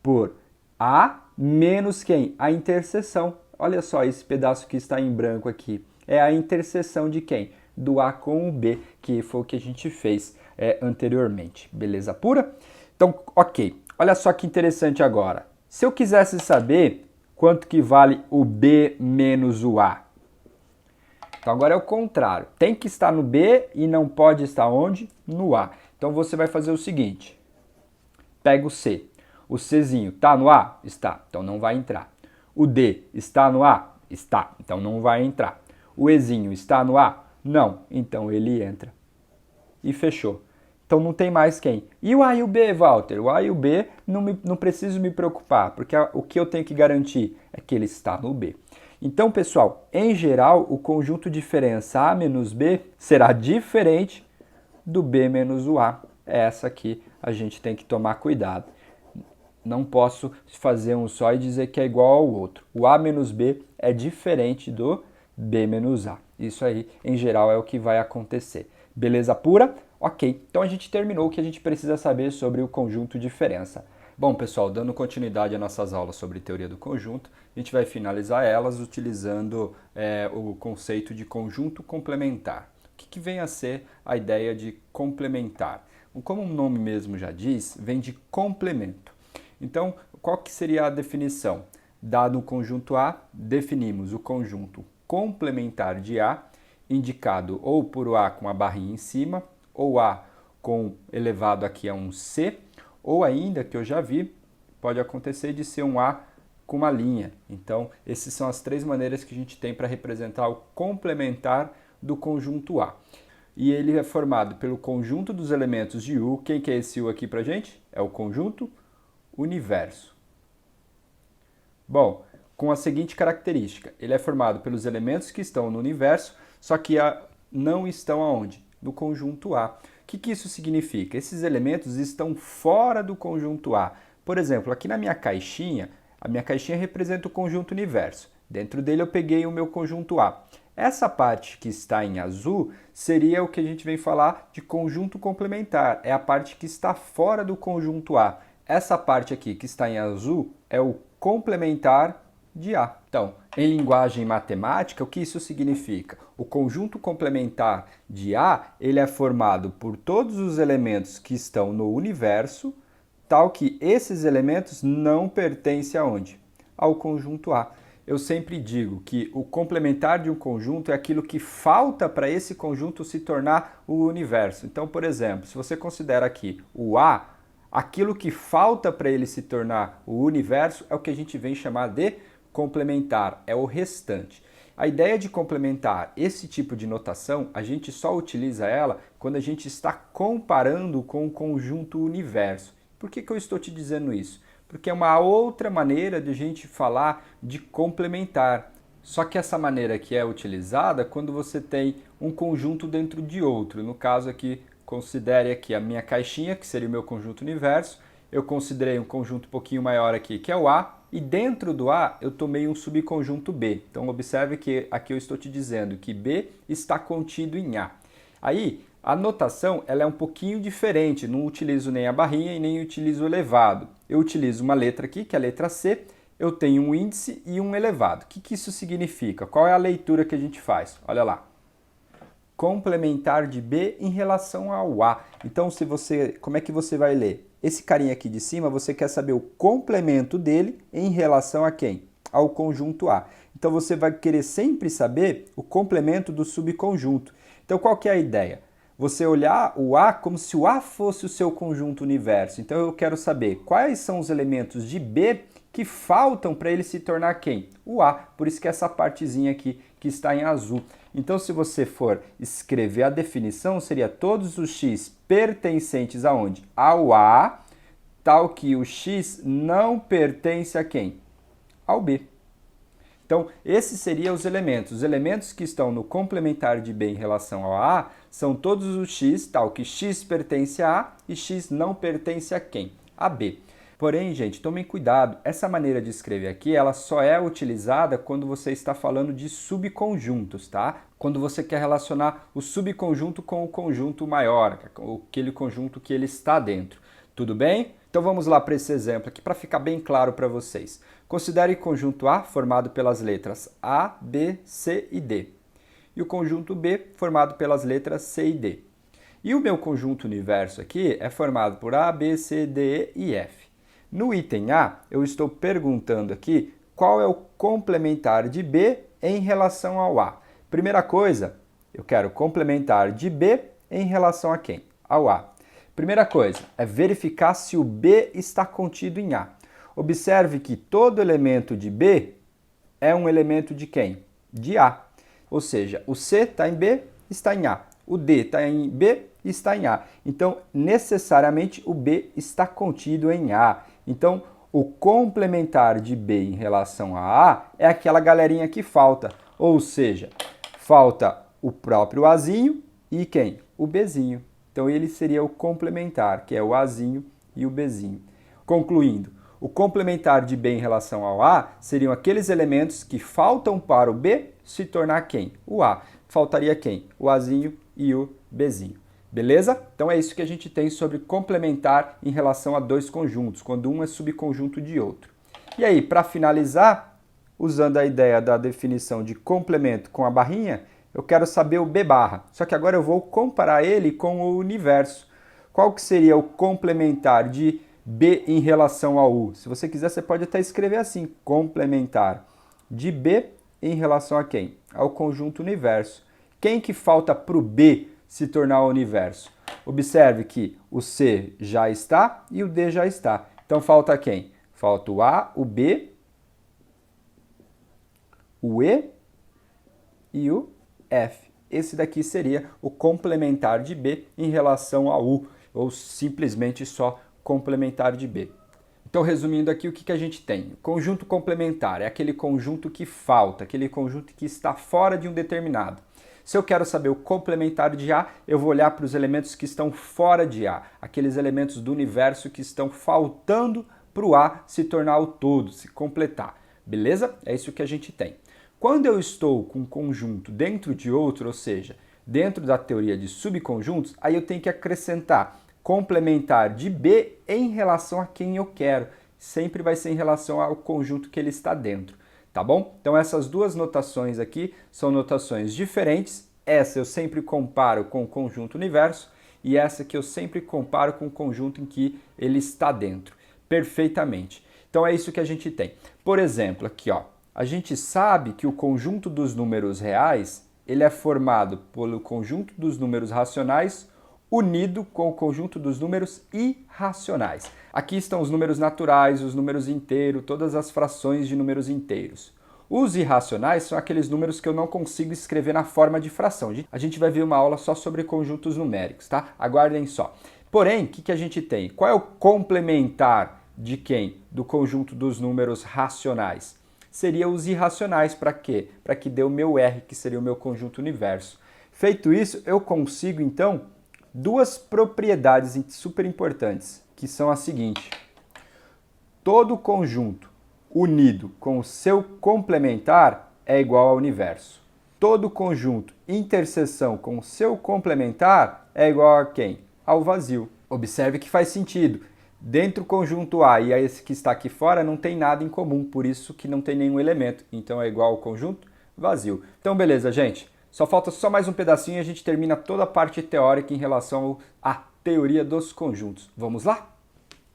A: por A menos quem? A interseção. Olha só esse pedaço que está em branco aqui. É a interseção de quem? Do A com o B, que foi o que a gente fez anteriormente. Beleza pura? Então, ok. Olha só que interessante agora. Se eu quisesse saber quanto que vale o B menos o A. Então agora é o contrário. Tem que estar no B e não pode estar onde? No A. Então você vai fazer o seguinte. Pega o C. O Czinho está no A? Está. Então não vai entrar. O D está no A? Está, então não vai entrar. O Ezinho está no A? Não, então ele entra. E fechou. Então não tem mais quem. E o A e o B, Walter? O A e o B não preciso me preocupar, porque o que eu tenho que garantir é que ele está no B. Então, pessoal, em geral, o conjunto diferença A menos B será diferente do B menos o A. Essa aqui a gente tem que tomar cuidado. Não posso fazer um só e dizer que é igual ao outro. O A menos B é diferente do B menos A. Isso aí, em geral, é o que vai acontecer. Beleza pura? Ok, então a gente terminou o que a gente precisa saber sobre o conjunto diferença. Bom, pessoal, dando continuidade às nossas aulas sobre teoria do conjunto, a gente vai finalizar elas utilizando o conceito de conjunto complementar. O que vem a ser a ideia de complementar? Como o nome mesmo já diz, vem de complemento. Então, qual que seria a definição? Dado o conjunto A, definimos o conjunto complementar de A, indicado ou por o A com a barrinha em cima, ou A com elevado aqui a um C, ou ainda, que eu já vi, pode acontecer de ser um A com uma linha. Então, essas são as três maneiras que a gente tem para representar o complementar do conjunto A. E ele é formado pelo conjunto dos elementos de U. Quem que é esse U aqui para a gente? É o conjunto universo. Bom, com a seguinte característica, ele é formado pelos elementos que estão no universo, só que não estão aonde? No conjunto A. O que isso significa? Esses elementos estão fora do conjunto A. Por exemplo, aqui na minha caixinha, a minha caixinha representa o conjunto universo. Dentro dele eu peguei o meu conjunto A. Essa parte que está em azul seria o que a gente vem falar de conjunto complementar. É a parte que está fora do conjunto A. Essa parte aqui que está em azul é o complementar de A. Então, em linguagem matemática, o que isso significa? O conjunto complementar de A, ele é formado por todos os elementos que estão no universo, tal que esses elementos não pertencem aonde? Ao conjunto A. Eu sempre digo que o complementar de um conjunto é aquilo que falta para esse conjunto se tornar o universo. Então, por exemplo, se você considera aqui o A, aquilo que falta para ele se tornar o universo é o que a gente vem chamar de complementar, é o restante. A ideia de complementar, esse tipo de notação, a gente só utiliza ela quando a gente está comparando com o conjunto universo. Por que eu estou te dizendo isso? Porque é uma outra maneira de a gente falar de complementar. Só que essa maneira que é utilizada quando você tem um conjunto dentro de outro. No caso aqui, considere aqui a minha caixinha, que seria o meu conjunto universo. Eu considerei um conjunto um pouquinho maior aqui, que é o A. E dentro do A, eu tomei um subconjunto B. Então, observe que aqui eu estou te dizendo que B está contido em A. Aí, a notação ela é um pouquinho diferente. Não utilizo nem a barrinha e nem utilizo o elevado. Eu utilizo uma letra aqui, que é a letra C. Eu tenho um índice e um elevado. O que isso significa? Qual é a leitura que a gente faz? Olha lá. Complementar de B em relação ao A. Então, como é que você vai ler? Esse carinha aqui de cima, você quer saber o complemento dele em relação a quem? Ao conjunto A. Então, você vai querer sempre saber o complemento do subconjunto. Então, qual que é a ideia? Você olhar o A como se o A fosse o seu conjunto universo. Então, eu quero saber quais são os elementos de B que faltam para ele se tornar quem? O A. Por isso que essa partezinha aqui que está em azul. Então, se você for escrever a definição, seria todos os x pertencentes aonde? Ao A, tal que o x não pertence a quem? Ao B. Então, esses seriam os elementos. Os elementos que estão no complementar de B em relação ao A são todos os x, tal que x pertence a A e x não pertence a quem? A B. Porém, gente, tomem cuidado, essa maneira de escrever aqui, ela só é utilizada quando você está falando de subconjuntos, tá? Quando você quer relacionar o subconjunto com o conjunto maior, aquele conjunto que ele está dentro. Tudo bem? Então vamos lá para esse exemplo aqui para ficar bem claro para vocês. Considere o conjunto A formado pelas letras A, B, C e D. E o conjunto B formado pelas letras C e D. E o meu conjunto universo aqui é formado por A, B, C, D, E e F. No item A, eu estou perguntando aqui qual é o complementar de B em relação ao A. Primeira coisa, eu quero complementar de B em relação a quem? Ao A. Primeira coisa é verificar se o B está contido em A. Observe que todo elemento de B é um elemento de quem? De A. Ou seja, o C está em B, está em A. O D está em B, está em A. Então, necessariamente, o B está contido em A. Então, o complementar de B em relação a A é aquela galerinha que falta. Ou seja, falta o próprio Azinho e quem? O Bzinho. Então, ele seria o complementar, que é o Azinho e o Bzinho. Concluindo, o complementar de B em relação ao A seriam aqueles elementos que faltam para o B se tornar quem? O A. Faltaria quem? O Azinho e o Bzinho. Beleza? Então é isso que a gente tem sobre complementar em relação a dois conjuntos, quando um é subconjunto de outro. E aí, para finalizar, usando a ideia da definição de complemento com a barrinha, eu quero saber o B barra. Só que agora eu vou comparar ele com o universo. Qual que seria o complementar de B em relação ao U? Se você quiser, você pode até escrever assim, complementar de B em relação a quem? Ao conjunto universo. Quem que falta para o B se tornar o universo? Observe que o C já está e o D já está. Então falta quem? Falta o A, o B, o E e o F. Esse daqui seria o complementar de B em relação ao U, ou simplesmente só complementar de B. Então, resumindo aqui, o que a gente tem? Conjunto complementar é aquele conjunto que falta, aquele conjunto que está fora de um determinado. Se eu quero saber o complementar de A, eu vou olhar para os elementos que estão fora de A, aqueles elementos do universo que estão faltando para o A se tornar o todo, se completar. Beleza? É isso que a gente tem. Quando eu estou com um conjunto dentro de outro, ou seja, dentro da teoria de subconjuntos, aí eu tenho que acrescentar complementar de B em relação a quem eu quero. Sempre vai ser em relação ao conjunto que ele está dentro, tá bom? Então essas duas notações aqui são notações diferentes. Essa eu sempre comparo com o conjunto universo e essa que eu sempre comparo com o conjunto em que ele está dentro, perfeitamente. Então é isso que a gente tem. Por exemplo, aqui ó, a gente sabe que o conjunto dos números reais ele é formado pelo conjunto dos números racionais unido com o conjunto dos números irracionais. Aqui estão os números naturais, os números inteiros, todas as frações de números inteiros. Os irracionais são aqueles números que eu não consigo escrever na forma de fração. A gente vai ver uma aula só sobre conjuntos numéricos, tá? Aguardem só. Porém, o que a gente tem? Qual é o complementar de quem? Do conjunto dos números racionais? Seria os irracionais. Para quê? Para que dê o meu R, que seria o meu conjunto universo. Feito isso, eu consigo, então, duas propriedades super importantes, que são as seguintes. Todo conjunto unido com o seu complementar é igual ao universo. Todo conjunto interseção com o seu complementar é igual a quem? Ao vazio. Observe que faz sentido. Dentro do conjunto A e esse que está aqui fora não tem nada em comum, por isso que não tem nenhum elemento. Então é igual ao conjunto vazio. Então beleza, gente. Só falta só mais um pedacinho e a gente termina toda a parte teórica em relação à teoria dos conjuntos. Vamos lá?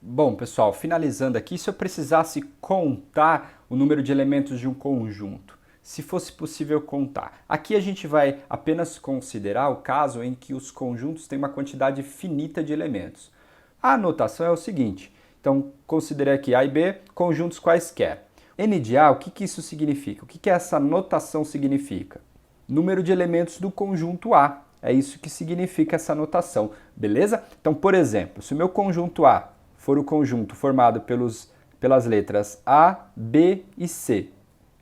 A: Bom, pessoal, finalizando aqui, se eu precisasse contar o número de elementos de um conjunto, se fosse possível contar. Aqui a gente vai apenas considerar o caso em que os conjuntos têm uma quantidade finita de elementos. A notação é o seguinte, então considerei aqui A e B, conjuntos quaisquer. N de A, o que isso significa? O que essa notação significa? Número de elementos do conjunto A. É isso que significa essa notação, beleza? Então, por exemplo, se o meu conjunto A for o conjunto formado pelas letras A, B e C,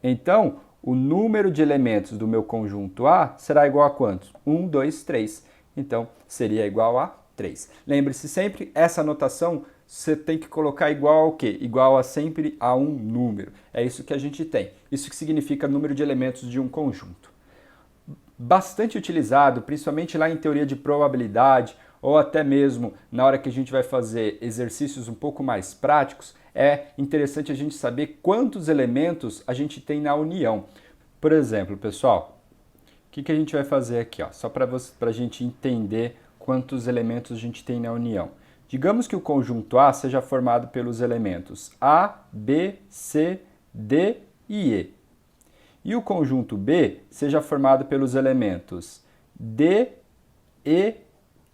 A: então o número de elementos do meu conjunto A será igual a quantos? 1, 2, 3. Então, seria igual a 3. Lembre-se sempre, essa notação você tem que colocar igual ao quê? Igual a sempre a um número. É isso que a gente tem. Isso que significa número de elementos de um conjunto. Bastante utilizado, principalmente lá em teoria de probabilidade ou até mesmo na hora que a gente vai fazer exercícios um pouco mais práticos, é interessante a gente saber quantos elementos a gente tem na união. Por exemplo, pessoal, o que a gente vai fazer aqui? Ó? Só para a gente entender quantos elementos a gente tem na união. Digamos que o conjunto A seja formado pelos elementos A, B, C, D e E. E o conjunto B seja formado pelos elementos D, E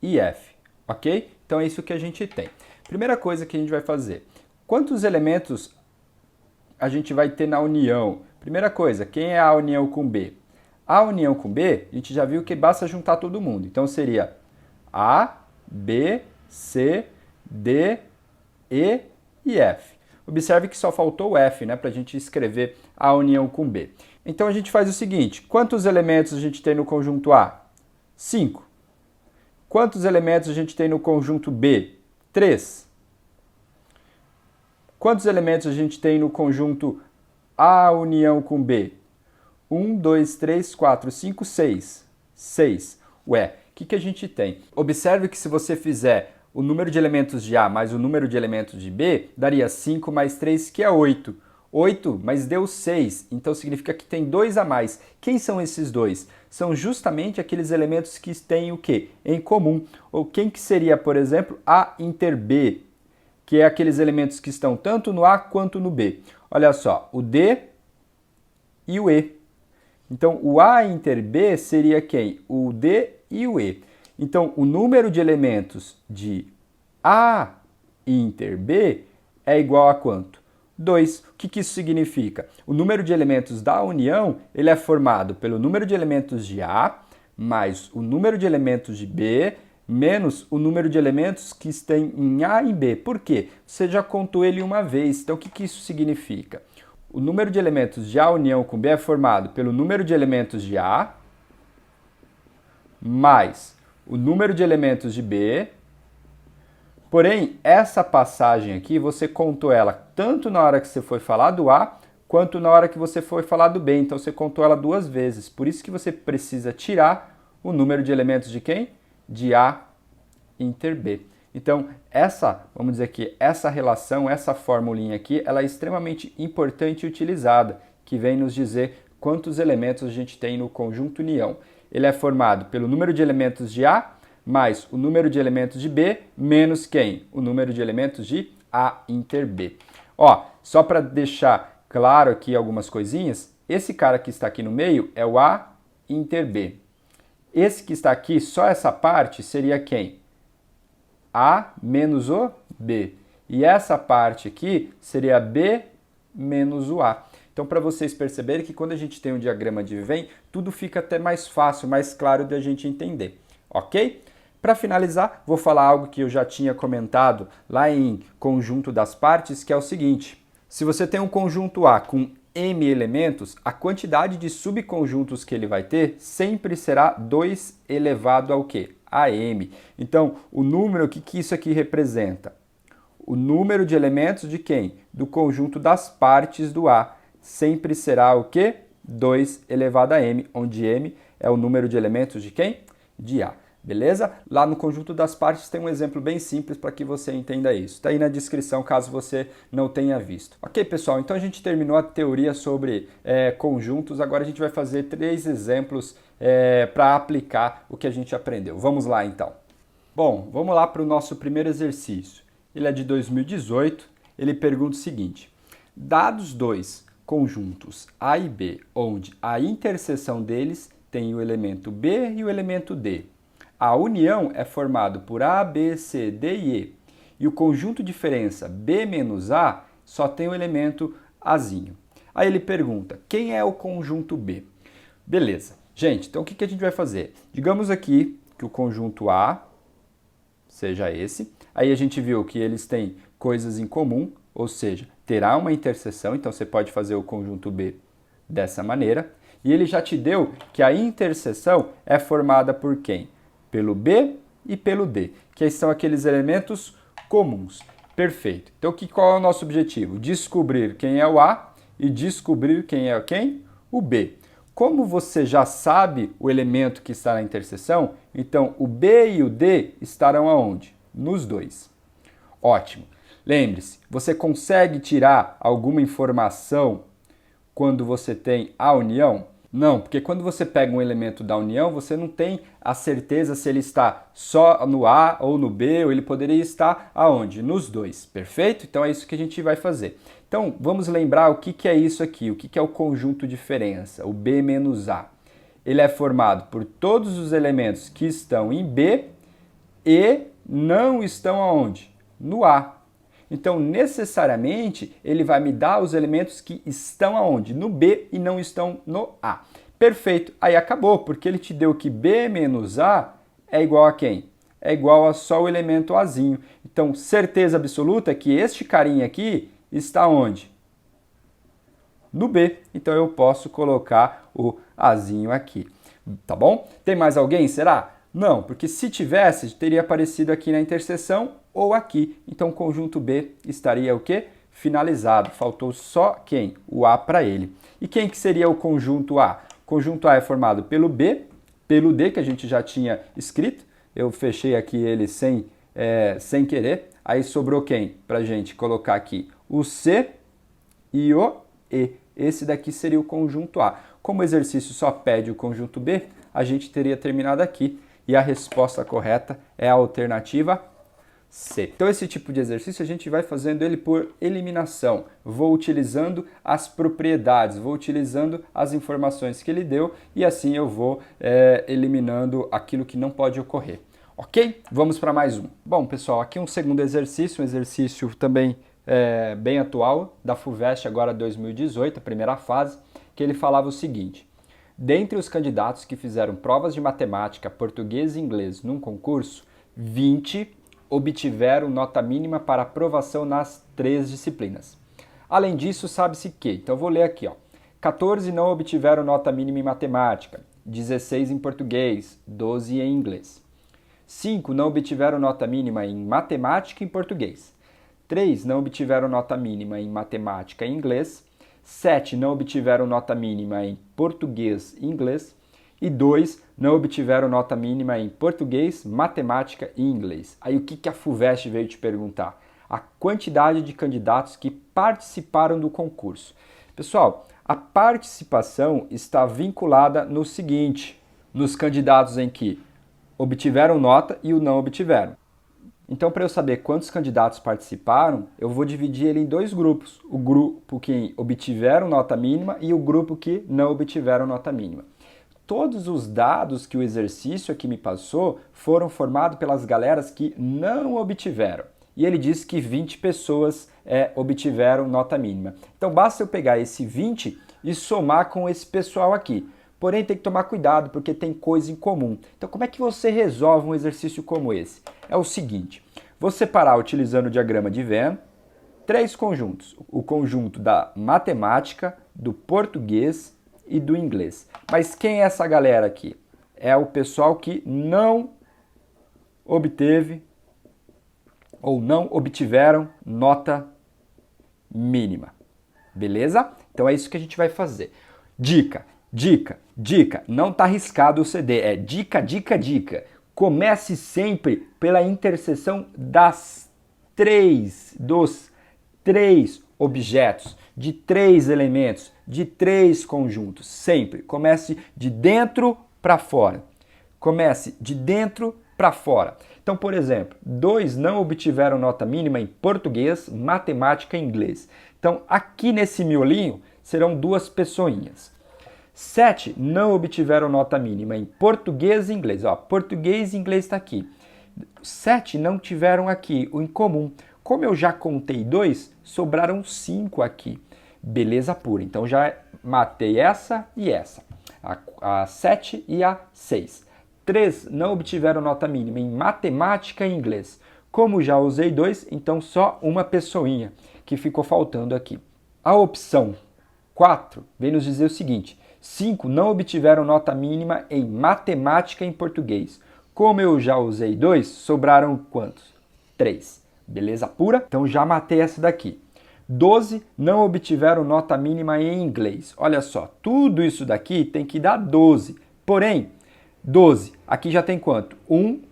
A: e F, ok? Então é isso que a gente tem. Primeira coisa que a gente vai fazer, quantos elementos a gente vai ter na união? Primeira coisa, quem é A união com B? A união com B, a gente já viu que basta juntar todo mundo. Então seria A, B, C, D, E e F. Observe que só faltou o F, né, para a gente escrever A união com B. Então a gente faz o seguinte, quantos elementos a gente tem no conjunto A? 5. Quantos elementos a gente tem no conjunto B? 3. Quantos elementos a gente tem no conjunto A união com B? 1, 2, 3, 4, 5, 6. 6. Ué, o que a gente tem? Observe que se você fizer o número de elementos de A mais o número de elementos de B, daria 5 mais 3, que é 8. 8, mas deu 6, então significa que tem 2 a mais. Quem são esses 2? São justamente aqueles elementos que têm o quê? Em comum. Ou quem que seria, por exemplo, A inter B, que é aqueles elementos que estão tanto no A quanto no B. Olha só, o D e o E. Então, o A inter B seria quem? O D e o E. Então, o número de elementos de A inter B é igual a quanto? 2. O que isso significa? O número de elementos da união ele é formado pelo número de elementos de A mais o número de elementos de B menos o número de elementos que estão em A e B. Por quê? Você já contou ele uma vez. Então, o que isso significa? O número de elementos de A união com B é formado pelo número de elementos de A mais o número de elementos de B. Porém, essa passagem aqui, você contou ela tanto na hora que você foi falar do A, quanto na hora que você foi falar do B. Então, você contou ela 2 vezes. Por isso que você precisa tirar o número de elementos de quem? De A inter B. Então, vamos dizer que essa relação, essa formulinha aqui, ela é extremamente importante e utilizada, que vem nos dizer quantos elementos a gente tem no conjunto união. Ele é formado pelo número de elementos de A mais o número de elementos de B, menos quem? O número de elementos de A inter B. Ó, só para deixar claro aqui algumas coisinhas, esse cara que está aqui no meio é o A inter B. Esse que está aqui, só essa parte, seria quem? A menos o B. E essa parte aqui seria B menos o A. Então, para vocês perceberem que quando a gente tem um diagrama de Venn, tudo fica até mais fácil, mais claro de a gente entender. Ok? Para finalizar, vou falar algo que eu já tinha comentado lá em conjunto das partes, que é o seguinte. Se você tem um conjunto A com m elementos, a quantidade de subconjuntos que ele vai ter sempre será 2 elevado ao quê? A m. Então, o número, o que isso aqui representa? O número de elementos de quem? Do conjunto das partes do A. Sempre será o quê? 2 elevado a m, onde m é o número de elementos de quem? De A. Beleza? Lá no conjunto das partes tem um exemplo bem simples para que você entenda isso. Está aí na descrição caso você não tenha visto. Ok, pessoal? Então a gente terminou a teoria sobre conjuntos. Agora a gente vai fazer 3 exemplos para aplicar o que a gente aprendeu. Vamos lá, então. Bom, vamos lá para o nosso primeiro exercício. Ele é de 2018. Ele pergunta o seguinte. Dados 2 conjuntos A e B, onde a interseção deles tem o elemento B e o elemento D. A união é formado por A, B, C, D e E. E o conjunto diferença B menos A só tem o elemento Azinho. Aí ele pergunta, quem é o conjunto B? Beleza. Gente, então o que a gente vai fazer? Digamos aqui que o conjunto A seja esse. Aí a gente viu que eles têm coisas em comum, ou seja, terá uma interseção, então você pode fazer o conjunto B dessa maneira. E ele já te deu que a interseção é formada por quem? Pelo B e pelo D, que são aqueles elementos comuns. Perfeito. Então, qual é o nosso objetivo? Descobrir quem é o A e descobrir quem é quem? O B. Como você já sabe o elemento que está na interseção, então o B e o D estarão aonde? Nos dois. Ótimo. Lembre-se, você consegue tirar alguma informação quando você tem a união? Não, porque quando você pega um elemento da união, você não tem a certeza se ele está só no A ou no B, ou ele poderia estar aonde? Nos dois, perfeito? Então é isso que a gente vai fazer. Então vamos lembrar o que é isso aqui, o que é o conjunto diferença, o B menos A. Ele é formado por todos os elementos que estão em B e não estão aonde? No A. Então, necessariamente, ele vai me dar os elementos que estão aonde? No B e não estão no A. Perfeito. Aí acabou, porque ele te deu que B menos A é igual a quem? É igual a só o elemento Azinho. Então, certeza absoluta que este carinha aqui está onde? No B. Então, eu posso colocar o Azinho aqui. Tá bom? Tem mais alguém, será? Não, porque se tivesse, teria aparecido aqui na interseção ou aqui. Então, o conjunto B estaria o quê? Finalizado. Faltou só quem? O A para ele. E quem que seria o conjunto A? O conjunto A é formado pelo B, pelo D, que a gente já tinha escrito. Eu fechei aqui ele sem querer. Aí sobrou quem? Para a gente colocar aqui o C e o E. Esse daqui seria o conjunto A. Como o exercício só pede o conjunto B, a gente teria terminado aqui. E a resposta correta é a alternativa C. Então esse tipo de exercício a gente vai fazendo ele por eliminação. Vou utilizando as propriedades, vou utilizando as informações que ele deu e assim eu vou eliminando aquilo que não pode ocorrer. Ok? Vamos para mais um. Bom, pessoal, aqui um segundo exercício, um exercício também bem atual, da FUVEST agora 2018, a primeira fase, que ele falava o seguinte: dentre os candidatos que fizeram provas de matemática, português e inglês num concurso, 20 obtiveram nota mínima para aprovação nas 3 disciplinas. Além disso, sabe-se que, então eu vou ler aqui, 14 não obtiveram nota mínima em matemática, 16 em português, 12 em inglês. 5 não obtiveram nota mínima em matemática e em português. 3 não obtiveram nota mínima em matemática e inglês. 7 não obtiveram nota mínima em português e inglês. E 2 não obtiveram nota mínima em português, matemática e inglês. Aí o que a FUVEST veio te perguntar? A quantidade de candidatos que participaram do concurso. Pessoal, a participação está vinculada no seguinte: nos candidatos em que obtiveram nota e o não obtiveram. Então, para eu saber quantos candidatos participaram, eu vou dividir ele em 2 grupos. O grupo que obtiveram nota mínima e o grupo que não obtiveram nota mínima. Todos os dados que o exercício aqui me passou foram formados pelas galeras que não obtiveram. E ele disse que 20 pessoas obtiveram nota mínima. Então, basta eu pegar esse 20 e somar com esse pessoal aqui. Porém, tem que tomar cuidado, porque tem coisa em comum. Então, como é que você resolve um exercício como esse? É o seguinte: vou separar, utilizando o diagrama de Venn, 3 conjuntos. O conjunto da matemática, do português e do inglês. Mas quem é essa galera aqui? É o pessoal que não obteve ou não obtiveram nota mínima. Beleza? Então, é isso que a gente vai fazer. Dica. Dica, dica, não está arriscado o CD, é dica, dica, dica. Comece sempre pela interseção dos 3 objetos, de 3 elementos, de 3 conjuntos. Sempre comece de dentro para fora. Comece de dentro para fora. Então, por exemplo, 2 não obtiveram nota mínima em português, matemática e inglês. Então, aqui nesse miolinho serão 2 pessoinhas. 7 não obtiveram nota mínima em português e inglês. Português e inglês está aqui. 7 não tiveram aqui o em comum. Como eu já contei 2, sobraram 5 aqui. Beleza pura. Então já matei essa e essa. A 7 e a 6. 3 não obtiveram nota mínima em matemática e inglês. Como já usei 2, então só uma pessoinha que ficou faltando aqui. A opção 4 vem nos dizer o seguinte: 5 não obtiveram nota mínima em matemática e em português. Como eu já usei 2, sobraram quantos? 3. Beleza pura? Então já matei essa daqui. 12 não obtiveram nota mínima em inglês. Olha só, tudo isso daqui tem que dar 12. Porém, 12, aqui já tem quanto? 1,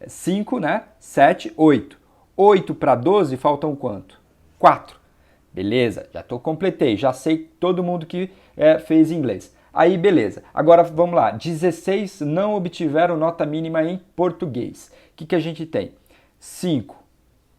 A: 5, né? 7, 8. 8 para 12 faltam quanto? 4. Beleza, já completei, já sei todo mundo que fez inglês. Aí, beleza. Agora, vamos lá. 16 não obtiveram nota mínima em português. O que a gente tem? 5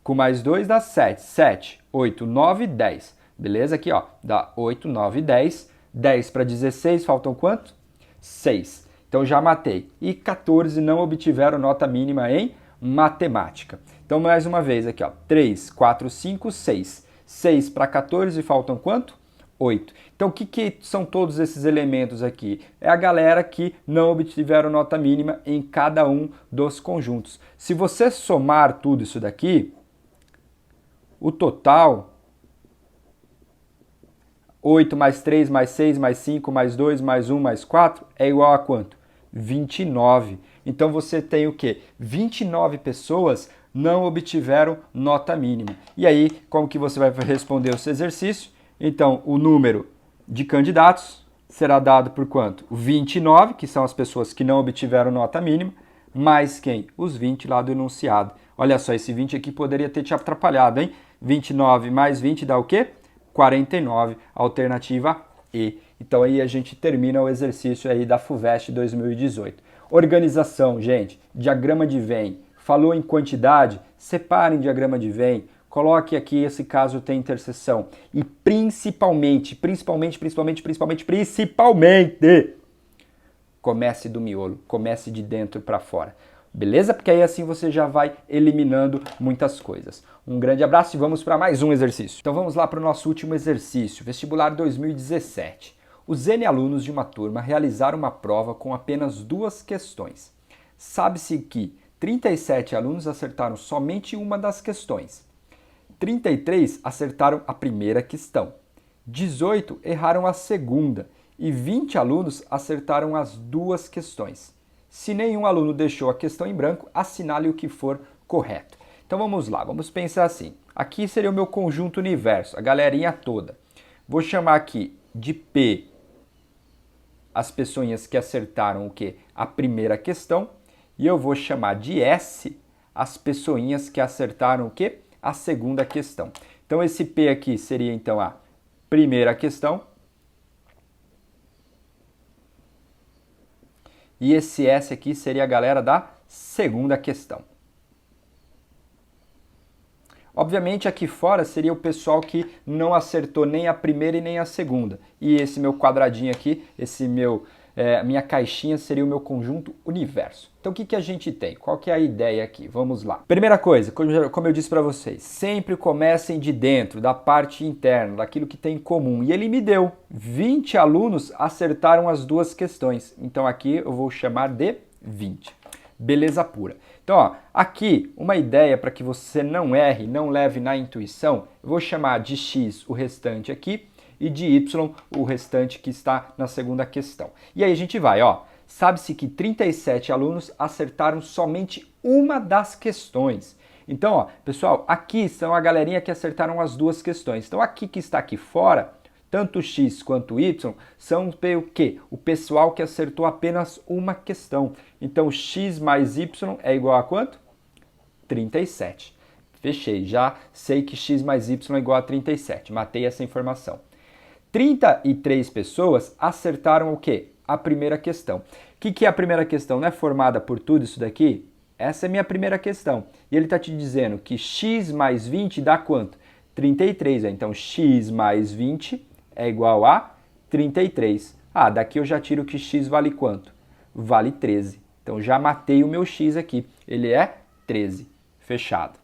A: com mais 2 dá 7. 7, 8, 9, 10. Beleza? Aqui, dá 8, 9, 10. 10 para 16, faltam quanto? 6. Então, já matei. E 14 não obtiveram nota mínima em matemática. Então, mais uma vez aqui, ó, 3, 4, 5, 6. 6 para 14 faltam quanto? 8. Então, o que são todos esses elementos aqui? É a galera que não obtiveram nota mínima em cada um dos conjuntos. Se você somar tudo isso daqui, o total, 8 mais 3 mais 6 mais 5 mais 2 mais 1 mais 4, é igual a quanto? 29. Então, você tem o quê? 29 pessoas não obtiveram nota mínima. E aí, como que você vai responder esse exercício? Então, o número de candidatos será dado por quanto? 29, que são as pessoas que não obtiveram nota mínima, mais quem? Os 20 lá do enunciado. Olha só, esse 20 aqui poderia ter te atrapalhado, hein? 29 mais 20 dá o quê? 49, alternativa E. Então aí a gente termina o exercício aí da FUVEST 2018. Organização, gente, diagrama de Venn. Falou em quantidade? Separem diagrama de Venn. Coloque aqui esse caso tem interseção. E principalmente, comece do miolo, comece de dentro para fora. Beleza? Porque aí assim você já vai eliminando muitas coisas. Um grande abraço e vamos para mais um exercício. Então vamos lá para o nosso último exercício, vestibular 2017. Os N alunos de uma turma realizaram uma prova com apenas 2 questões. Sabe-se que 37 alunos acertaram somente uma das questões. 33 acertaram a primeira questão. 18 erraram a segunda e 20 alunos acertaram as 2 questões. Se nenhum aluno deixou a questão em branco, assinale o que for correto. Então vamos lá, vamos pensar assim. Aqui seria o meu conjunto universo, a galerinha toda. Vou chamar aqui de P as pessoinhas que acertaram o quê? A primeira questão. E eu vou chamar de S as pessoinhas que acertaram o quê? A segunda questão. Então esse P aqui seria então a primeira questão. E esse S aqui seria a galera da segunda questão. Obviamente aqui fora seria o pessoal que não acertou nem a primeira e nem a segunda. E esse meu quadradinho aqui, minha caixinha seria o meu conjunto universo. Então o que a gente tem? Qual que é a ideia aqui? Vamos lá. Primeira coisa, como eu disse para vocês, sempre comecem de dentro, da parte interna, daquilo que tem em comum. E ele me deu 20 alunos acertaram as 2 questões. Então aqui eu vou chamar de 20. Beleza pura. Então, ó, aqui uma ideia para que você não erre, não leve na intuição, eu vou chamar de X o restante aqui e de Y o restante que está na segunda questão. E aí a gente vai, ó. Sabe-se que 37 alunos acertaram somente uma das questões. Então, ó, pessoal, aqui são a galerinha que acertaram as 2 questões. Então, aqui que está aqui fora, tanto X quanto Y são o quê? O pessoal que acertou apenas uma questão. Então, X mais Y é igual a quanto? 37. Fechei. Já sei que X mais Y é igual a 37. Matei essa informação. 33 pessoas acertaram o quê? A primeira questão. O que é a primeira questão? Não é formada por tudo isso daqui? Essa é a minha primeira questão. E ele está te dizendo que X mais 20 dá quanto? 33. Então, X mais 20 é igual a 33. Ah, daqui eu já tiro que X vale quanto? Vale 13. Então, já matei o meu X aqui. Ele é 13. Fechado.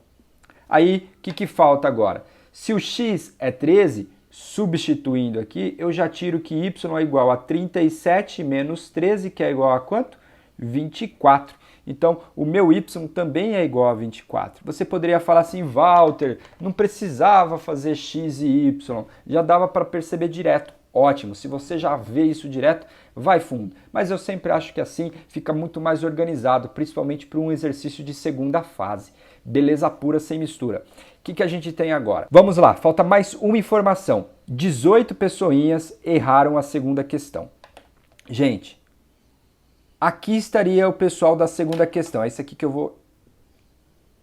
A: Aí, o que falta agora? Se o X é 13, substituindo aqui, eu já tiro que Y é igual a 37 menos 13, que é igual a quanto? 24. Então, o meu Y também é igual a 24. Você poderia falar assim, Walter, não precisava fazer X e Y, já dava para perceber direto. Ótimo, se você já vê isso direto, vai fundo. Mas eu sempre acho que assim fica muito mais organizado, principalmente para um exercício de segunda fase. Beleza pura, sem mistura. O que a gente tem agora? Vamos lá, falta mais uma informação. 18 pessoinhas erraram a segunda questão. Gente, aqui estaria o pessoal da segunda questão. É isso aqui que eu vou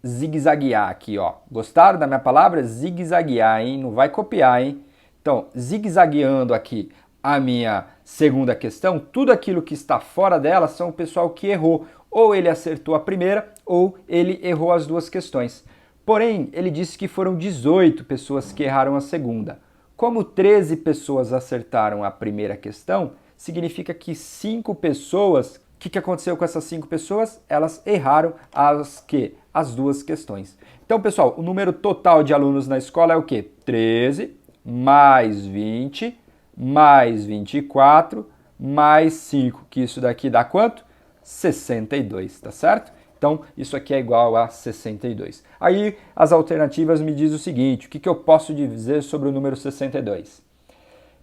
A: zigue-zaguear aqui, ó. Gostaram da minha palavra? Zigue-zaguear, hein? Não vai copiar, hein? Então, zigue-zagueando aqui a minha segunda questão, tudo aquilo que está fora dela são o pessoal que errou. Ou ele acertou a primeira, ou ele errou as 2 questões. Porém, ele disse que foram 18 pessoas que erraram a segunda. Como 13 pessoas acertaram a primeira questão, significa que 5 pessoas que aconteceu com essas 5 pessoas? Elas erraram as 2 questões. Então, pessoal, o número total de alunos na escola é o quê? 13 mais 20 mais 24 mais 5, que isso daqui dá quanto? 62, tá certo? Então, isso aqui é igual a 62. Aí, as alternativas me dizem o seguinte, o que eu posso dizer sobre o número 62?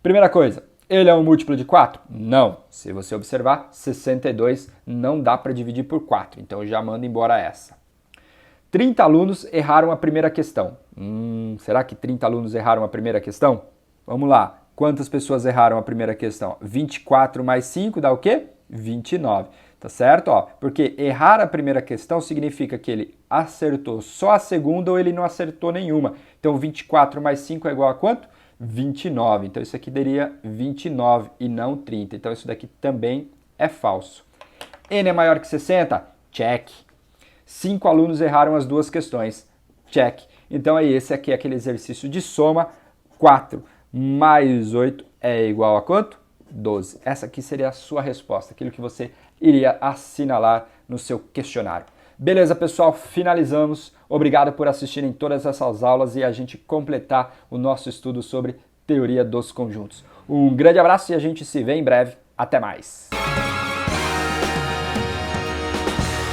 A: Primeira coisa, ele é um múltiplo de 4? Não. Se você observar, 62 não dá para dividir por 4, então eu já mando embora essa. 30 alunos erraram a primeira questão. Será que 30 alunos erraram a primeira questão? Vamos lá. Quantas pessoas erraram a primeira questão? 24 mais 5 dá o quê? 29. Tá certo? Ó, porque errar a primeira questão significa que ele acertou só a segunda ou ele não acertou nenhuma. Então 24 mais 5 é igual a quanto? 29. Então isso aqui daria 29 e não 30. Então isso daqui também é falso. N é maior que 60? Check. 5 alunos erraram as 2 questões. Check. Então esse aqui é aquele exercício de soma. 4 mais 8 é igual a quanto? 12. Essa aqui seria a sua resposta, aquilo que você iria assinalar no seu questionário. Beleza, pessoal? Finalizamos. Obrigado por assistirem todas essas aulas e a gente completar o nosso estudo sobre teoria dos conjuntos. Um grande abraço e a gente se vê em breve. Até mais!